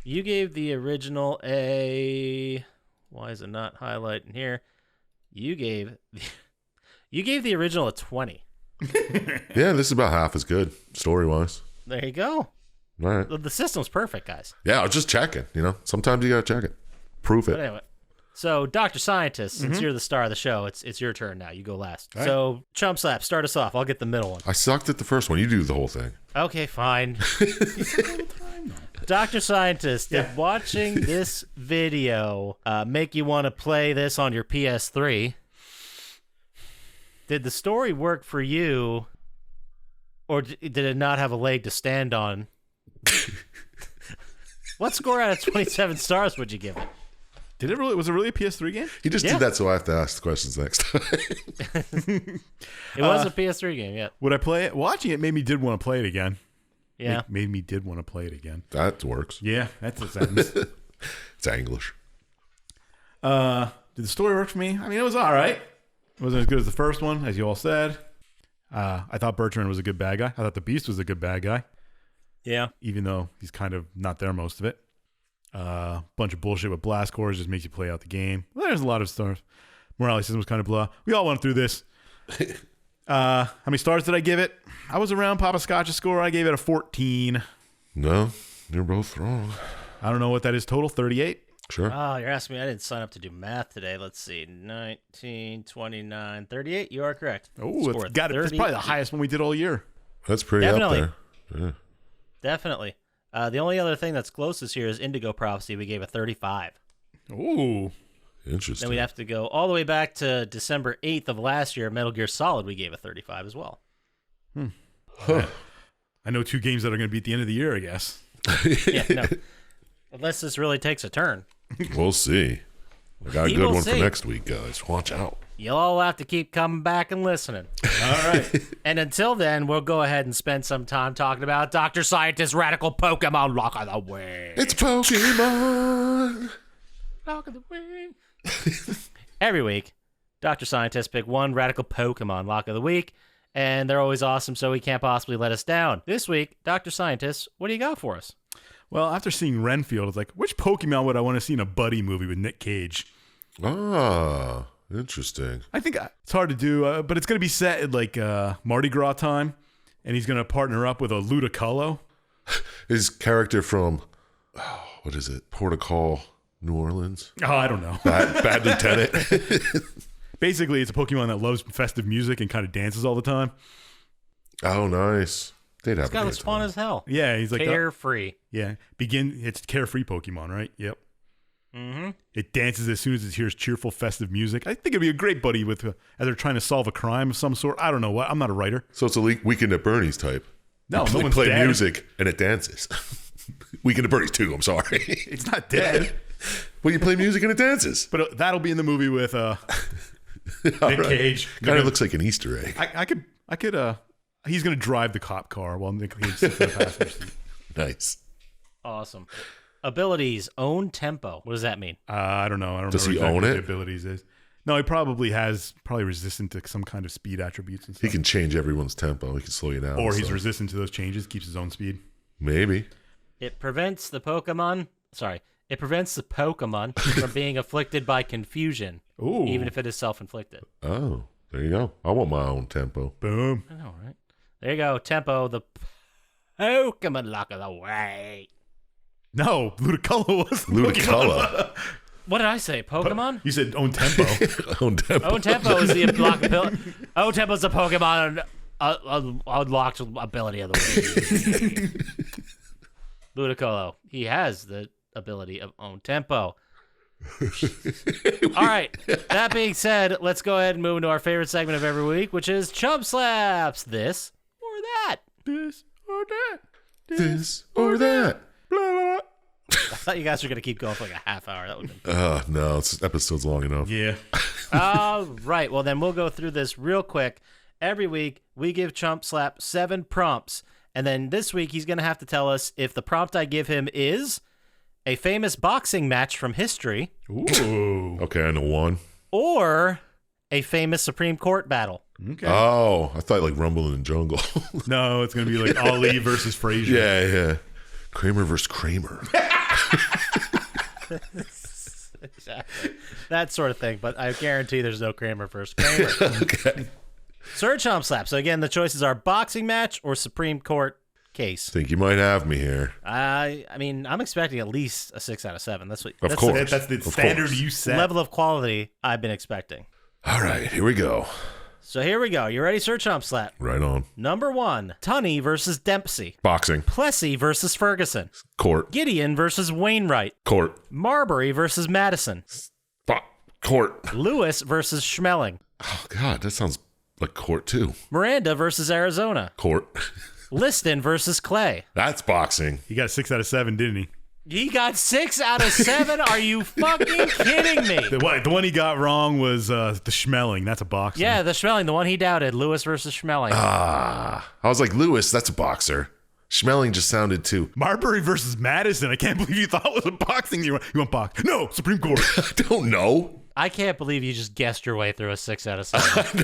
You gave the original a. Why is it not highlighting here? You gave the original a 20. Yeah, this is about half as good, story-wise. There you go. All right. The system's perfect, guys. Yeah, I was just checking, Sometimes you got to check it. Prove But it. anyway. So, Dr. Scientist, since you're the star of the show, it's your turn now. You go last. So, Chump Slap, start us off. I'll get the middle one. I sucked at the first one. You do the whole thing. Okay, fine. Dr. Scientist, did watching this video make you want to play this on your PS3? Did the story work for you, or did it not have a leg to stand on? What score out of 27 stars would you give it? Did it really? Was it really a PS3 game? He just Yeah. did that so I have to ask the questions next time. It was a PS3 game, yeah. Would I play it? Watching it made me did want to play it again. Yeah. Made me did want to play it again. That works. Yeah, that's a sentence. It's English. Did the story work for me? I mean, it was all right. It wasn't as good as the first one, as you all said. I thought Bertrand was a good bad guy. I thought the Beast was a good bad guy, Yeah. even though he's kind of not there most of it. Bunch of bullshit with blast cores just makes you play out the game. Well, there's a lot of stuff. Morality system was kind of blah. We all went through this. How many stars did I give it? I was around Poppascotch's score. I gave it a 14. No, you're both wrong. I don't know what that is total. 38. Sure. Oh, you're asking me. I didn't sign up to do math today. Let's see. 19, 29, 38. You are correct. Oh, it's got it. That's probably the highest one we did all year. That's pretty Definitely. up there. Yeah. Definitely. The only other thing that's closest here is Indigo Prophecy. We gave a 35. Ooh. Interesting. Then we'd have to go all the way back to December 8th of last year. Metal Gear Solid, we gave a 35 as well. Huh. I know 2 games that are going to be at the end of the year, I guess. Yeah, no. Unless this really takes a turn. We'll see. I got a We good will one for see. next week, guys. Watch out. You'll all have to keep coming back and listening. All right. And until then, we'll go ahead and spend some time talking about Dr. Syintist Radical Pokemon Lock of the Way. It's Pokemon. Lock of the Way. Every week, Dr. Syintist pick one radical Pokemon Lock of the Week, and they're always awesome, so he can't possibly let us down. This week, Dr. Syintist, what do you got for us? Well, after seeing Renfield, it's like, which Pokemon would I want to see in a buddy movie with Nick Cage? Ah, interesting. I think it's hard to do, but it's going to be set at like Mardi Gras time, and he's going to partner up with a Ludicolo. His character from, what is it? Port of Call, New Orleans? Oh, I don't know. Bad Lieutenant. Basically, it's a Pokemon that loves festive music and kind of dances all the time. Oh, nice. They'd have This guy a looks great fun time. as hell. Yeah, he's like Carefree. yeah. It's carefree Pokemon, right? Yep. Mm-hmm. It dances as soon as it hears cheerful, festive music. I think it'd be a great buddy with as they're trying to solve a crime of some sort. I don't know what. I'm not a writer. So it's a Weekend at Bernie's type. No, They no one's play dead. music and it dances. Weekend at Bernie's too, I'm sorry. It's not dead. Well, you play music and it dances. But that'll be in the movie with All Nick right. Cage. Kind of looks like an Easter egg. I could. He's gonna drive the cop car while Nick Cage sits in the passenger seat. Nice. Awesome. Abilities, own tempo. What does that mean? I don't know. I don't Does remember he exactly own what it? the abilities is. No, he probably resistant to some kind of speed attributes and He stuff. can change everyone's tempo. He can slow you down. Or he's so resistant to those changes, keeps his own speed. maybe. It prevents the Pokemon from being afflicted by confusion, Ooh. even if it is self-inflicted. Oh, there you go. I want my own tempo. Boom. I know, right? There you go. Tempo, the Pokemon Lock of the Way. No, Ludicolo was the Ludicolo. Pokemon. What did I say? Pokemon? You said own tempo. Own tempo. Own tempo is the block ability. Own tempo is the Pokemon unlocked ability of the way. Ludicolo. He has the ability of own tempo. All right. That being said, let's go ahead and move into our favorite segment of every week, which is Chump Slaps. This or that. This or that. This or that. Blah, blah, blah. I thought you guys were going to keep going for like a half hour. That would have been No, this episode's long enough. Yeah. All right. Well, then we'll go through this real quick. Every week, we give Chump Slap 7 prompts. And then this week, he's going to have to tell us if the prompt I give him is a famous boxing match from history Ooh. Okay, I know one. or a famous Supreme Court battle. Okay. Oh, I thought like Rumble in the Jungle. No, it's gonna be like Ali versus Frazier. yeah. Kramer versus Kramer. Exactly. That sort of thing. But I guarantee there's no Kramer versus Kramer. Okay. Sir Chump Slap. So again, the choices are boxing match or Supreme Court case. Think you might have me here. I mean, I'm expecting at least a 6 out of 7. That's what. Of that's course. That's the Of standard course. you the set. level of quality I've been expecting. All right, here we go. So here we go. You ready, Sir Chump Slap? Right on. Number 1, Tunney versus Dempsey. Boxing. Plessy versus Ferguson. Court. Gideon versus Wainwright. Court. Marbury versus Madison. Court. Lewis versus Schmeling. Oh, God, that sounds like court too. Miranda versus Arizona. Court. Liston versus Clay. That's boxing. He got 6 out of 7, didn't he? He got 6 out of 7? Are you fucking kidding me? The one he got wrong was the Schmeling. That's a boxer. Yeah, the Schmeling, the one he doubted. Lewis versus Schmeling. I was like, Lewis, that's a boxer. Schmeling just sounded too. Marbury versus Madison. I can't believe you thought it was a boxing. You went box. No, Supreme Court. I don't know. I can't believe you just guessed your way through a 6 out of 7.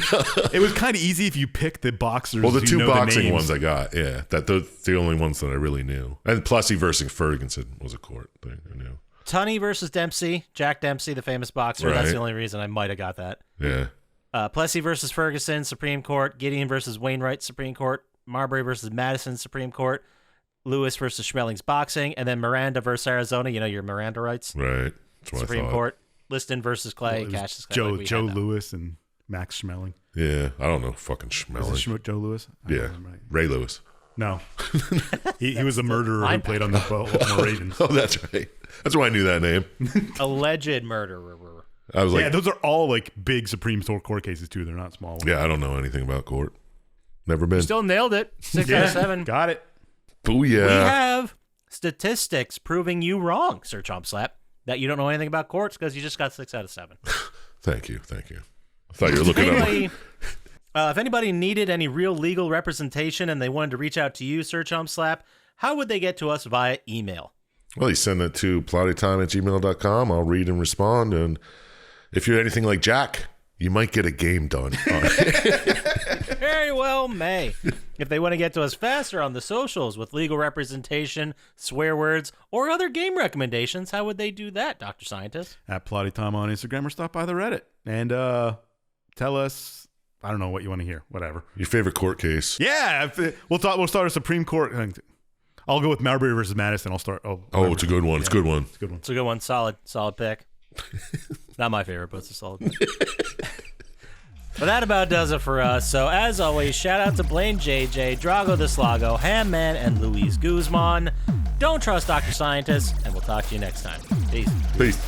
It was kind of easy if you picked the boxers. Well, the who two know boxing names. ones I got, yeah. They're the only ones that I really knew. And Plessy versus Ferguson was a court thing I knew. Tunney versus Dempsey. Jack Dempsey, the famous boxer. That's Right. the only reason I might have got that. Yeah. Plessy versus Ferguson, Supreme Court. Gideon versus Wainwright, Supreme Court. Marbury versus Madison, Supreme Court. Lewis versus Schmelling's boxing, and then Miranda versus Arizona. You know your Miranda rights. Right. That's what Supreme I thought. Court. Liston versus Clay. It was Cassius Clay. Joe Lewis and Max Schmeling. Yeah, I don't know. Fucking Is Schmeling. it Joe Lewis? Yeah, Ray Lewis. No. he was a murderer who played on the Baltimore Ravens. Oh, that's right. That's why I knew that name. Alleged murderer. I was like, Yeah, those are all like big Supreme Court cases too. They're not small ones. yeah, I don't know anything about court. Never been. Still nailed it. 6 out of 7. Got it. Booyah. We have statistics proving you wrong, Sir Chump Slap, that you don't know anything about courts because you just got 6 out of 7. Thank you. I thought you were looking up. If anybody needed any real legal representation and they wanted to reach out to you, Sir Chump Slap, how would they get to us via email? Well, you send it to plottytime@gmail.com. I'll read and respond. And if you're anything like Jack, you might get a game done. Very well may. If they want to get to us faster on the socials with legal representation, swear words, or other game recommendations, how would they do that, Dr. Syintist? At Plotty Time on Instagram or stop by the Reddit. And tell us, I don't know what you want to hear. Whatever. Your favorite court case. Yeah. We'll start a Supreme Court. I'll go with Marbury versus Madison. I'll start. It's a good one. It's a good one. It's a good one. It's a good one. Solid pick. Not my favorite, but it's a solid pick. But that about does it for us. So as always, shout out to Blaine JJ, Drago the Slago, Hamman, and Luis Guzman. Don't trust Dr. Syintist, and we'll talk to you next time. Peace. Peace.